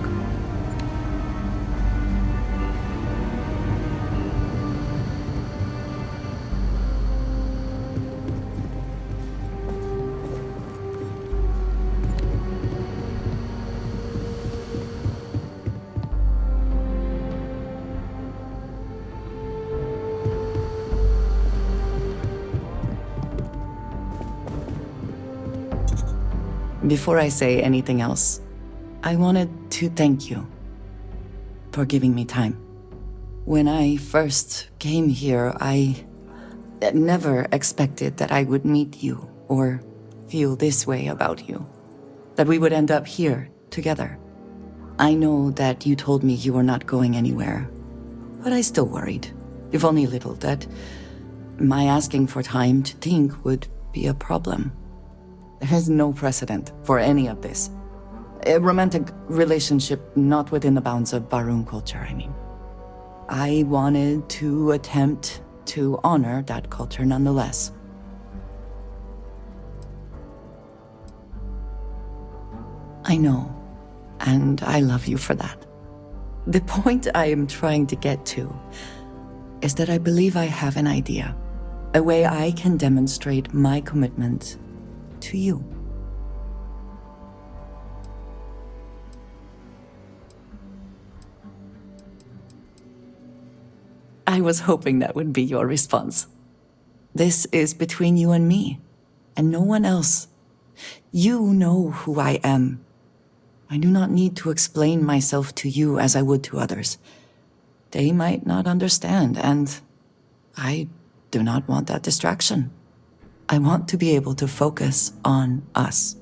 Before I say anything else, I wanted to thank you for giving me time. When I first came here, I never expected that I would meet you or feel this way about you, that we would end up here together. I know that you told me you were not going anywhere, but I still worried, if only a little, that my asking for time to think would be a problem. There is no precedent for any of this. A romantic relationship not within the bounds of Barun culture, I mean. I wanted to attempt to honor that culture nonetheless. I know, and I love you for that. The point I am trying to get to is that I believe I have an idea, a way I can demonstrate my commitment to you. I was hoping that would be your response. This is between you and me, and no one else. You know who I am. I do not need to explain myself to you as I would to others. They might not understand, and I do not want that distraction. I want to be able to focus on us.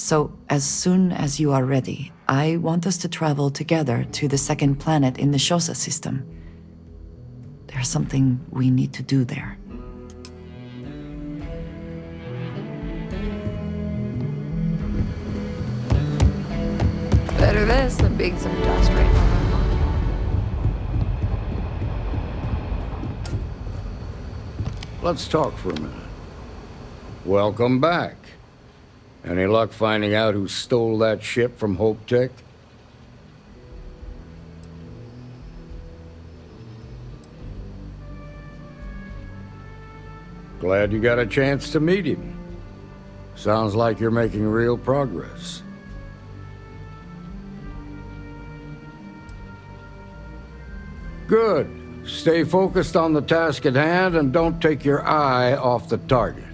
So, as soon as you are ready, I want us to travel together to the second planet in the Shosa system. There's something we need to do there. Better this than being some dust right now. Let's talk for a minute. Welcome back. Any luck finding out who stole that ship from Hope Tech? Glad you got a chance to meet him. Sounds like you're making real progress. Good. Stay focused on the task at hand and don't take your eye off the target.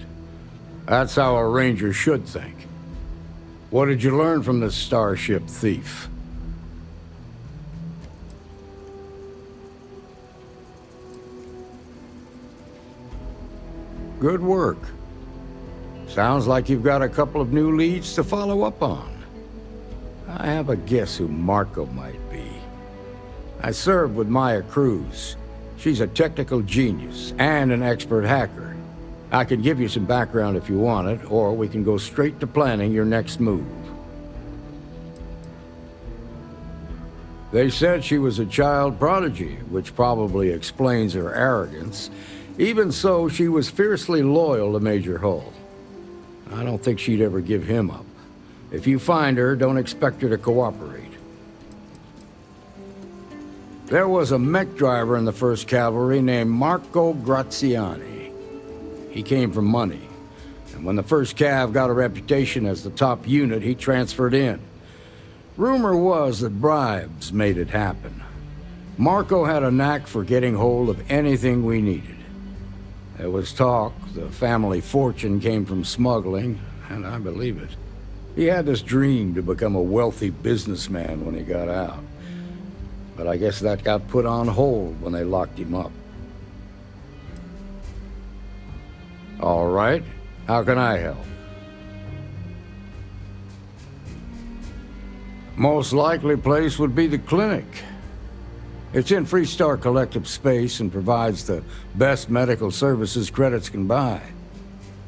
That's how a ranger should think. What did you learn from this starship thief? Good work. Sounds like you've got a couple of new leads to follow up on. I have a guess who Marco might be. I served with Maya Cruz. She's a technical genius and an expert hacker. I can give you some background if you want it, or we can go straight to planning your next move. They said she was a child prodigy, which probably explains her arrogance. Even so, she was fiercely loyal to Major Hull. I don't think she'd ever give him up. If you find her, don't expect her to cooperate. There was a mech driver in the 1st Cavalry named Marco Graziani. He came from money, and when the 1st Cav got a reputation as the top unit, he transferred in. Rumor was that bribes made it happen. Marco had a knack for getting hold of anything we needed. There was talk the family fortune came from smuggling, and I believe it. He had this dream to become a wealthy businessman when he got out. But I guess that got put on hold when they locked him up. All right, how can I help? Most likely place would be the clinic. It's in FREESTAR collective space and provides the best medical services credits can buy.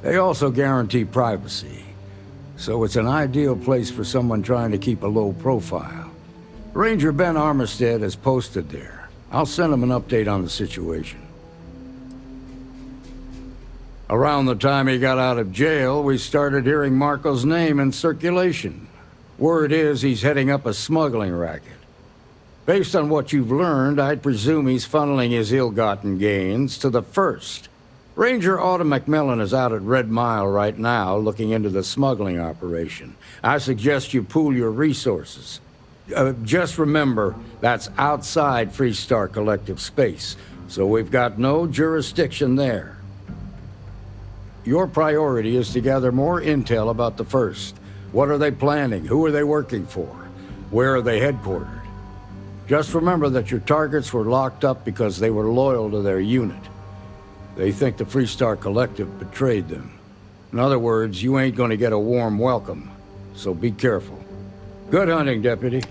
They also guarantee privacy, so it's an ideal place for someone trying to keep a low profile. Ranger Ben Armistead is posted there. I'll send him an update on the situation. Around the time he got out of jail, we started hearing Marco's name in circulation. Word is he's heading up a smuggling racket. Based on what you've learned, I'd presume he's funneling his ill-gotten gains to the First. Ranger Autumn McMillan is out at Red Mile right now, looking into the smuggling operation. I suggest you pool your resources. Just remember, that's outside FREESTAR collective space, so we've got no jurisdiction there. Your priority is to gather more intel about the First. What are they planning? Who are they working for? Where are they headquartered? Just remember that your targets were locked up because they were loyal to their unit. They think the FREESTAR collective betrayed them. In other words, you ain't gonna get a warm welcome, so be careful. Good hunting, Deputy.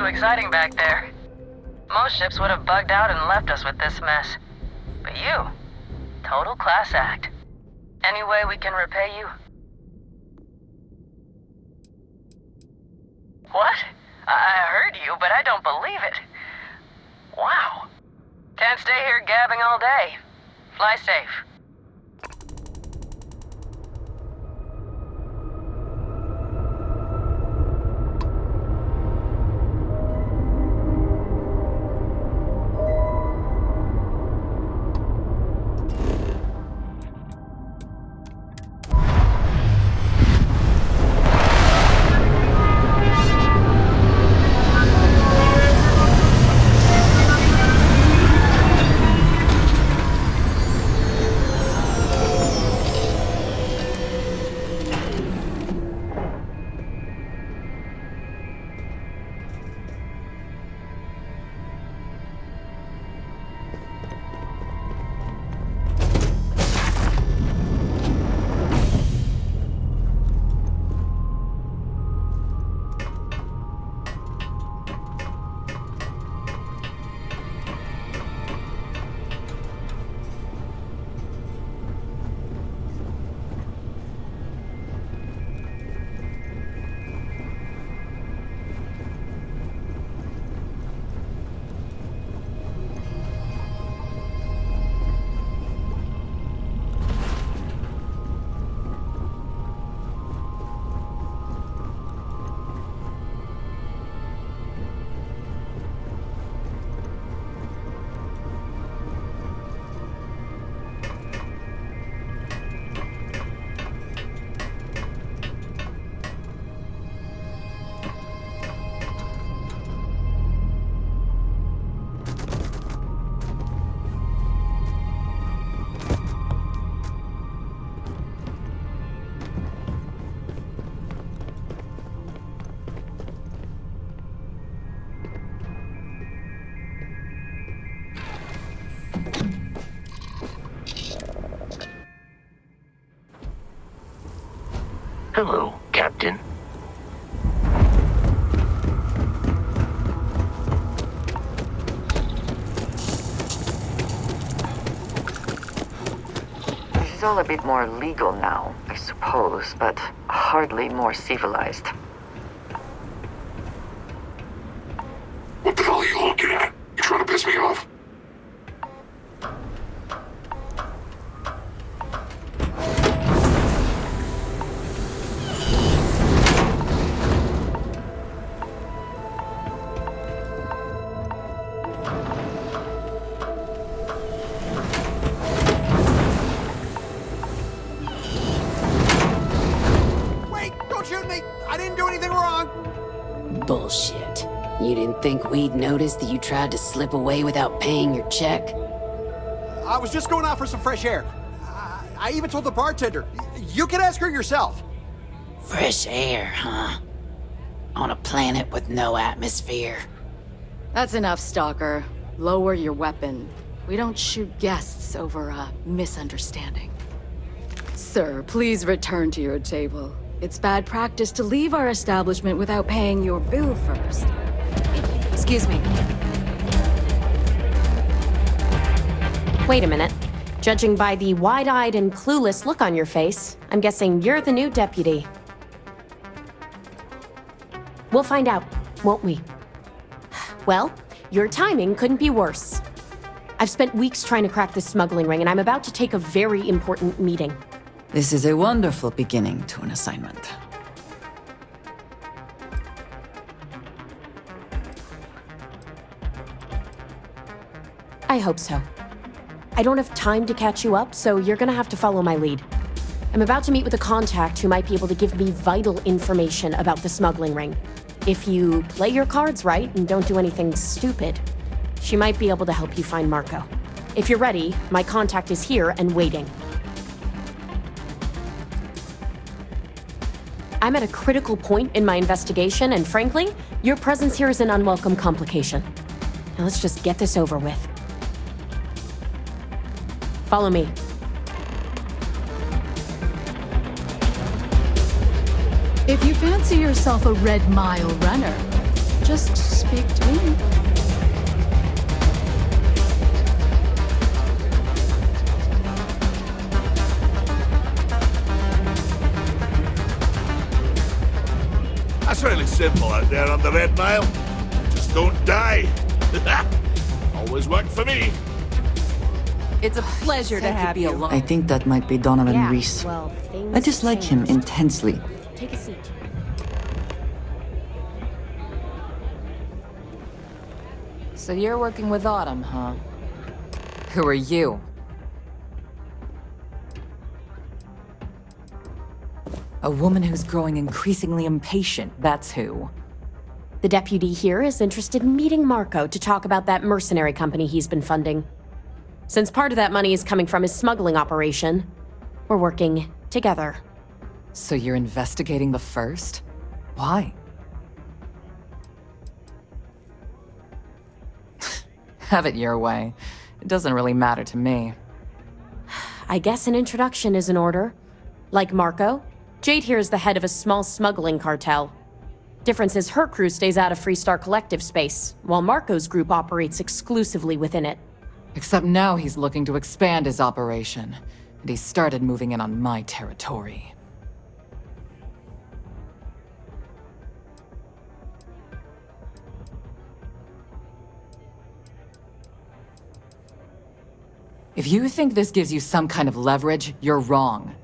Exciting back there. Most ships would have bugged out and left us with this mess. But you, total class act. Any way we can repay you? What? I heard you, but I don't believe it. Wow. Can't stay here gabbing all day. Fly safe. Hello, Captain. This is all a bit more legal now, I suppose, but hardly more civilized. What the hell are you looking at? You trying to piss me off? Bullshit. You didn't think we'd notice that you tried to slip away without paying your check? I was just going out for some fresh air. I even told the bartender. You can ask her yourself. Fresh air, huh? On a planet with no atmosphere. That's enough, Stalker. Lower your weapon. We don't shoot guests over a misunderstanding. Sir, please return to your table. It's bad practice to leave our establishment without paying your bill first. Excuse me. Wait a minute. Judging by the wide-eyed and clueless look on your face, I'm guessing you're the new deputy. We'll find out, won't we? Well, your timing couldn't be worse. I've spent weeks trying to crack this smuggling ring, and I'm about to take a very important meeting. This is a wonderful beginning to an assignment. I hope so. I don't have time to catch you up, so you're gonna have to follow my lead. I'm about to meet with a contact who might be able to give me vital information about the smuggling ring. If you play your cards right and don't do anything stupid, she might be able to help you find Marco. If you're ready, my contact is here and waiting. I'm at a critical point in my investigation, and frankly, your presence here is an unwelcome complication. Now let's just get this over with. Follow me. If you fancy yourself a Red Mile runner, just speak to me. simple out there on the Red Mile. Just don't die. Always worked for me. It's a pleasure to have you. I think that might be Donovan Yeah, Reese. well, things I dislike him changed. intensely. Take a seat. So you're working with Autumn, huh? Who are you? A woman who's growing increasingly impatient, that's who. The deputy here is interested in meeting Marco to talk about that mercenary company he's been funding. Since part of that money is coming from his smuggling operation, we're working together. So you're investigating the first? Why? Have it your way. It doesn't really matter to me. I guess an introduction is in order. Like Marco, Jade here is the head of a small smuggling cartel. Difference is her crew stays out of FREESTAR collective space, while Marco's group operates exclusively within it. Except now he's looking to expand his operation, and he started moving in on my territory. If you think this gives you some kind of leverage, you're wrong.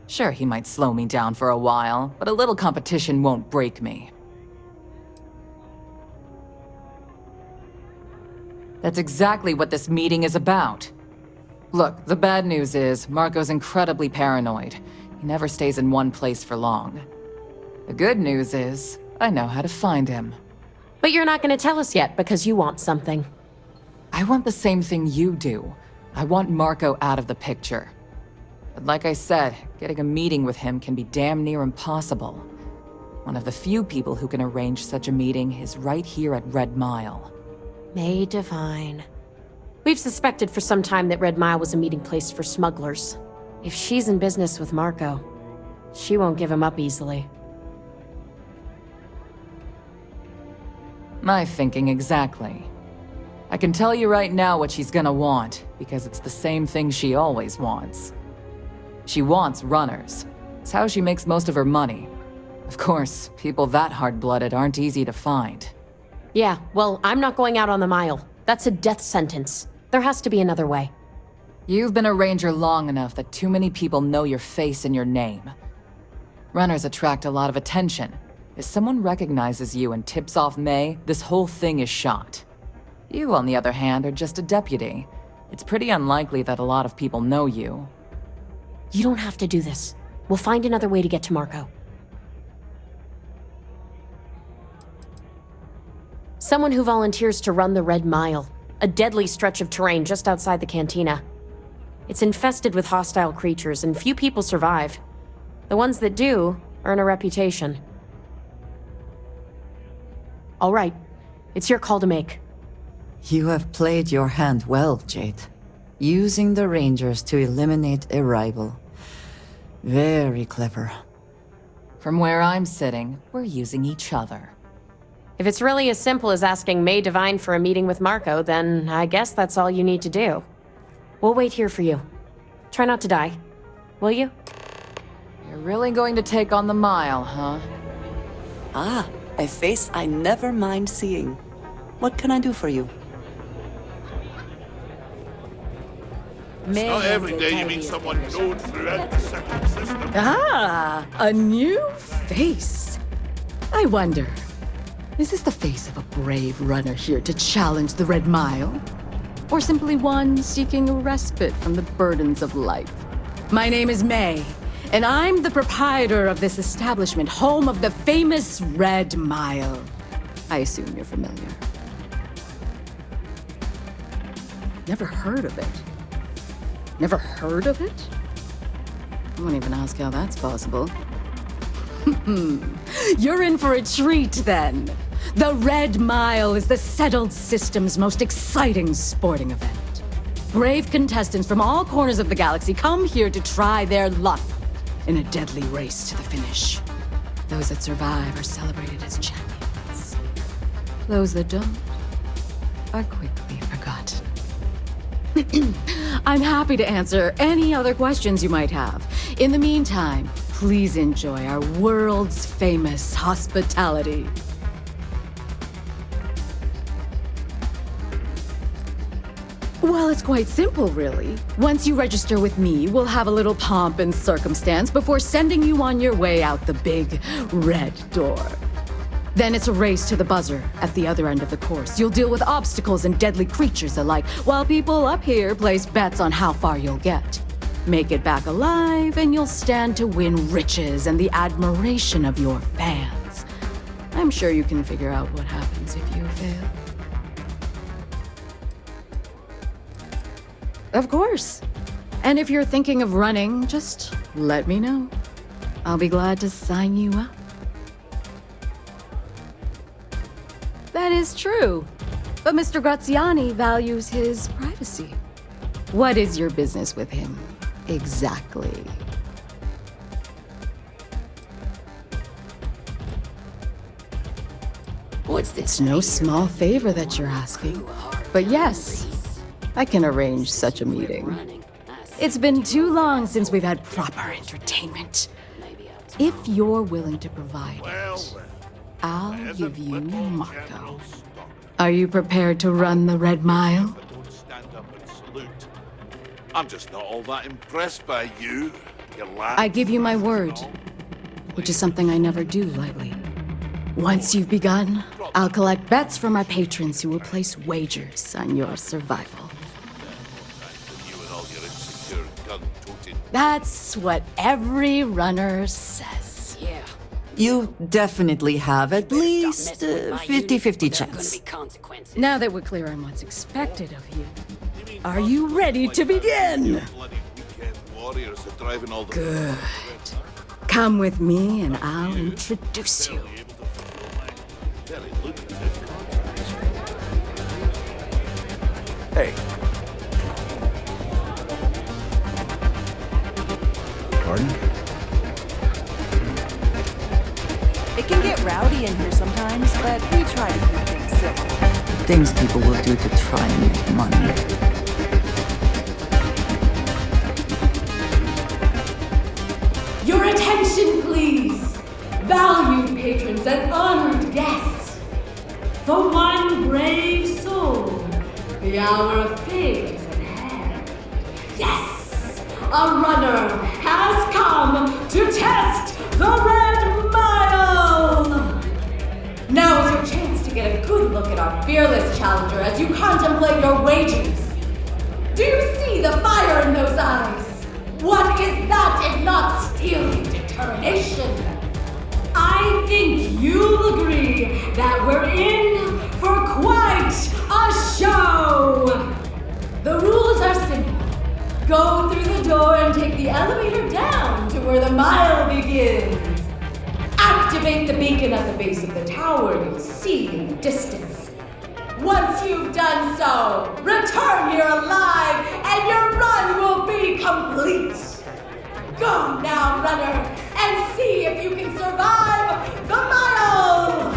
Sure, he might slow me down for a while, but a little competition won't break me. That's exactly what this meeting is about. Look, the bad news is, Marco's incredibly paranoid. He never stays in one place for long. The good news is, I know how to find him. But you're not going to tell us yet because you want something. I want the same thing you do. I want Marco out of the picture. But like I said, getting a meeting with him can be damn near impossible. One of the few people who can arrange such a meeting is right here at Red Mile. May Divine. We've suspected for some time that Red Mile was a meeting place for smugglers. If she's in business with Marco, she won't give him up easily. My thinking exactly. I can tell you right now what she's gonna want, because it's the same thing she always wants. She wants runners. It's how she makes most of her money. Of course, people that hard-blooded aren't easy to find. Yeah, well, I'm not going out on the mile. That's a death sentence. There has to be another way. You've been a ranger long enough that too many people know your face and your name. Runners attract a lot of attention. If someone recognizes you and tips off May, this whole thing is shot. You, on the other hand, are just a deputy. It's pretty unlikely that a lot of people know you. You don't have to do this. We'll find another way to get to Marco. Someone who volunteers to run the Red Mile, a deadly stretch of terrain just outside the cantina. It's infested with hostile creatures, and few people survive. The ones that do earn a reputation. All right, it's your call to make. You have played your hand well, Jade. Using the Rangers to eliminate a rival. Very clever. From where I'm sitting, we're using each other. If it's really as simple as asking May Divine for a meeting with Marco, then I guess that's all you need to do. We'll wait here for you. Try not to die, will you? You're really going to take on the mile, huh? Ah, a face I never mind seeing. What can I do for you? It's not every day you meet someone known throughout the second system. Ah, a new face. I wonder, is this the face of a brave runner here to challenge the Red Mile? Or simply one seeking a respite from the burdens of life? My name is May, and I'm the proprietor of this establishment, home of the famous Red Mile. I assume you're familiar. Never heard of it? Never heard of it? I won't even ask how that's possible. You're in for a treat, then. The Red Mile is the settled system's most exciting sporting event. Brave contestants from all corners of the galaxy come here to try their luck in a deadly race to the finish. Those that survive are celebrated as champions. Those that don't are quickly forgotten. I'm happy to answer any other questions you might have. In the meantime, Please enjoy our world's famous hospitality. Well, it's quite simple, really. Once you register with me, we'll have a little pomp and circumstance before sending you on your way out the big red door. Then it's a race to the buzzer at the other end of the course. You'll deal with obstacles and deadly creatures alike, while people up here place bets on how far you'll get. Make it back alive, and you'll stand to win riches and the admiration of your fans. I'm sure you can figure out what happens if you fail. Of course. And if you're thinking of running, just let me know. I'll be glad to sign you up. That is true. But Mr. Graziani values his privacy. What is your business with him, exactly? It's no small favor that you're asking. But yes, I can arrange such a meeting. It's been too long since we've had proper entertainment. If you're willing to provide it, I'll give you Marco. Are you prepared to run the Red Mile? Don't stand up and salute. I'm just not all that impressed by you, you lad. I give you my word, which is something I never do lightly. Once you've begun, I'll collect bets from our patrons who will place wagers on your survival. That's what every runner says. Yeah. You definitely have at least 50-50 chance. Now that we're clear on what's expected of you, are you ready to begin? Good. Come with me and I'll introduce you. Hey. Pardon? It can get rowdy in here sometimes, but we try to keep things civil. Things people will do to try and make money. Your attention, please! Valued patrons and honored guests! For one brave soul, the hour of fate is at hand. Yes! A runner has come to test the Red Mile! Now is your chance to get a good look at our fearless challenger as you contemplate your wagers. Do you see the fire in those eyes? What is that if not steely determination? I think you'll agree that we're in for quite a show! The rules are simple. Go through the door and take the elevator down to where the mile begins. Activate the beacon at the base of the tower you'll see in the distance. Once you've done so, return here alive and your run will be complete. Go now, runner, and see if you can survive the mile!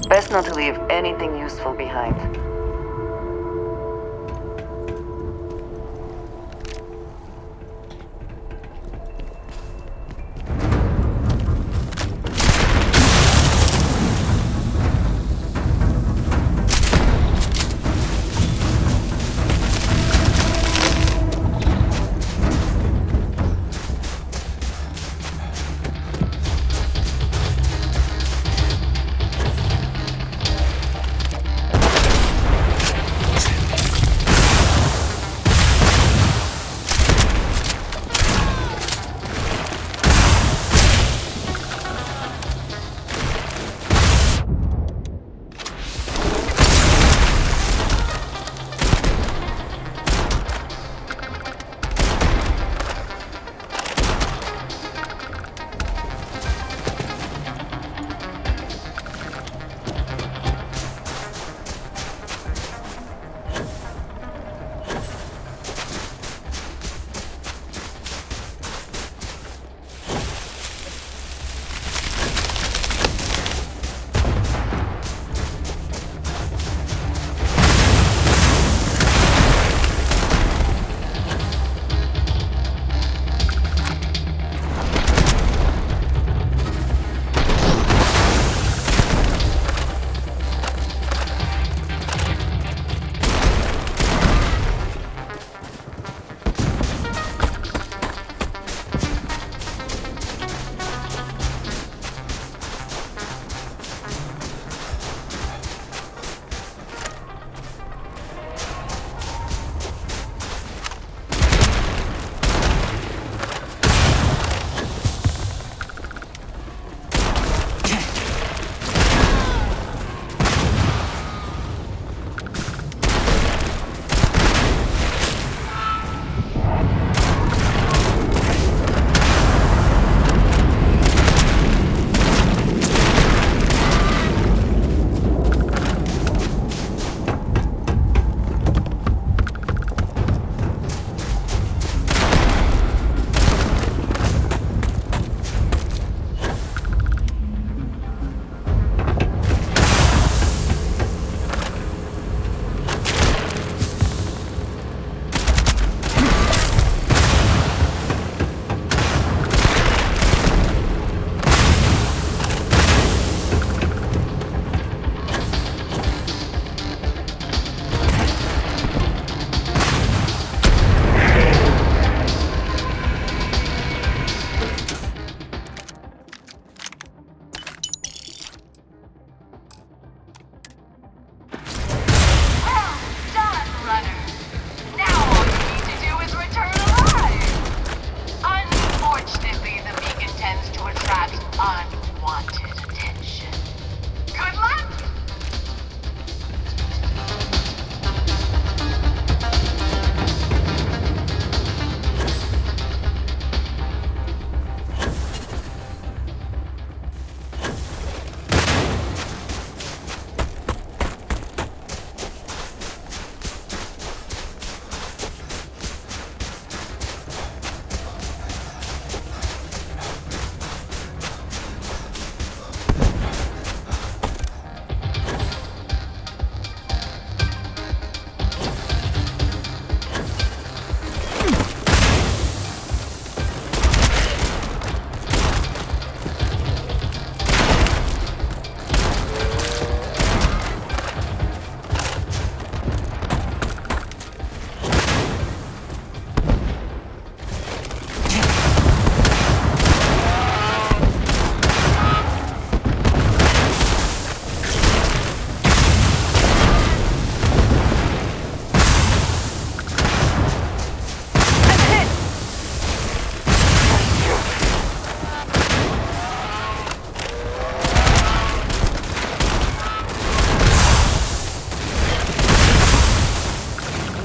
Best not to leave anything useful behind.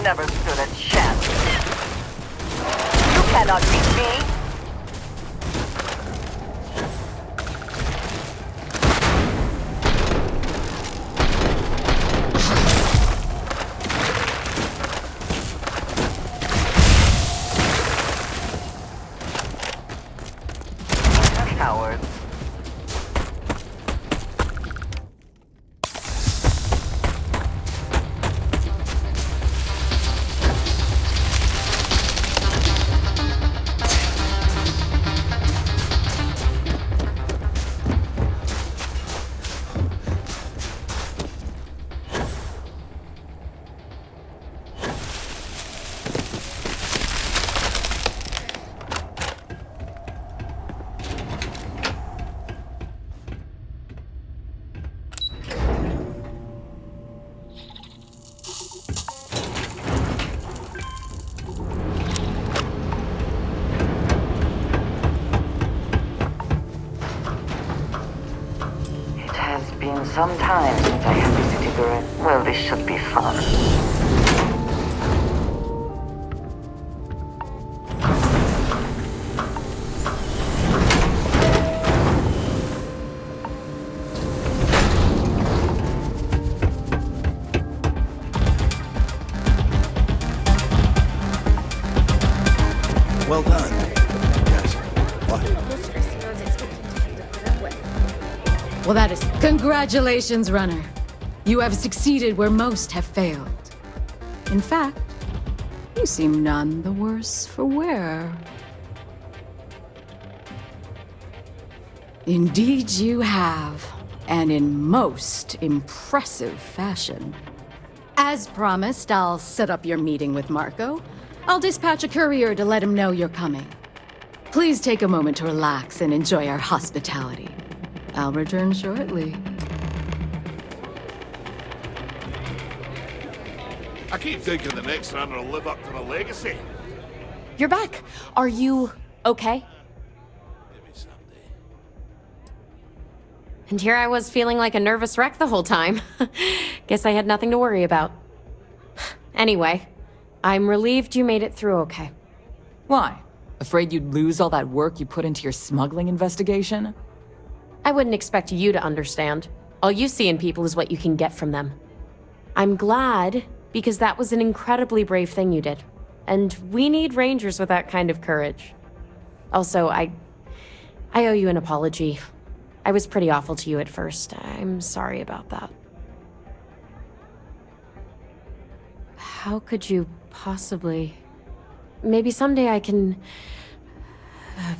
never stood a chance. You cannot beat me. Coward. Some time since I have visited her. Well, this should be fun. Well done. Well, that is... Congratulations, runner. You have succeeded where most have failed. In fact, you seem none the worse for wear. Indeed you have, and in most impressive fashion. As promised, I'll set up your meeting with Marco. I'll dispatch a courier to let him know you're coming. Please take a moment to relax and enjoy our hospitality. I'll return shortly. I keep thinking the next runner will live up to the legacy. You're back. Are you okay? And here I was feeling like a nervous wreck the whole time. Guess I had nothing to worry about. Anyway, I'm relieved you made it through okay. Why? Afraid you'd lose all that work you put into your smuggling investigation? I wouldn't expect you to understand. All you see in people is what you can get from them. I'm glad, because that was an incredibly brave thing you did. And we need rangers with that kind of courage. Also, I owe you an apology. I was pretty awful to you at first. I'm sorry about that. How could you possibly... Maybe someday I can...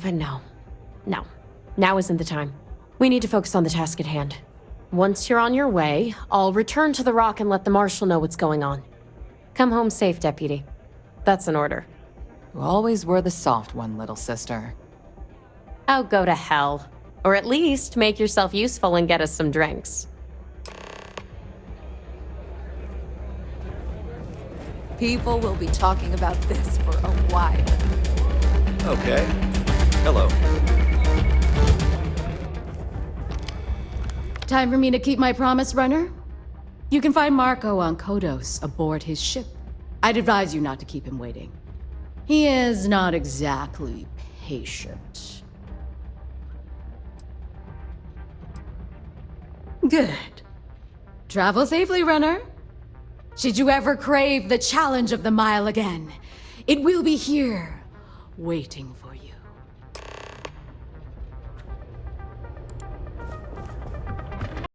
But no. No. Now isn't the time. We need to focus on the task at hand. Once you're on your way, I'll return to the Rock and let the Marshal know what's going on. Come home safe, Deputy. That's an order. You always were the soft one, little sister. Oh, go to hell. Or at least make yourself useful and get us some drinks. People will be talking about this for a while. Okay. Hello. Time for me to keep my promise, runner? You can find Marco on Kodos aboard his ship. I'd advise you not to keep him waiting. He is not exactly patient. Good. Travel safely, runner. Should you ever crave the challenge of the mile again, it will be here, waiting for you.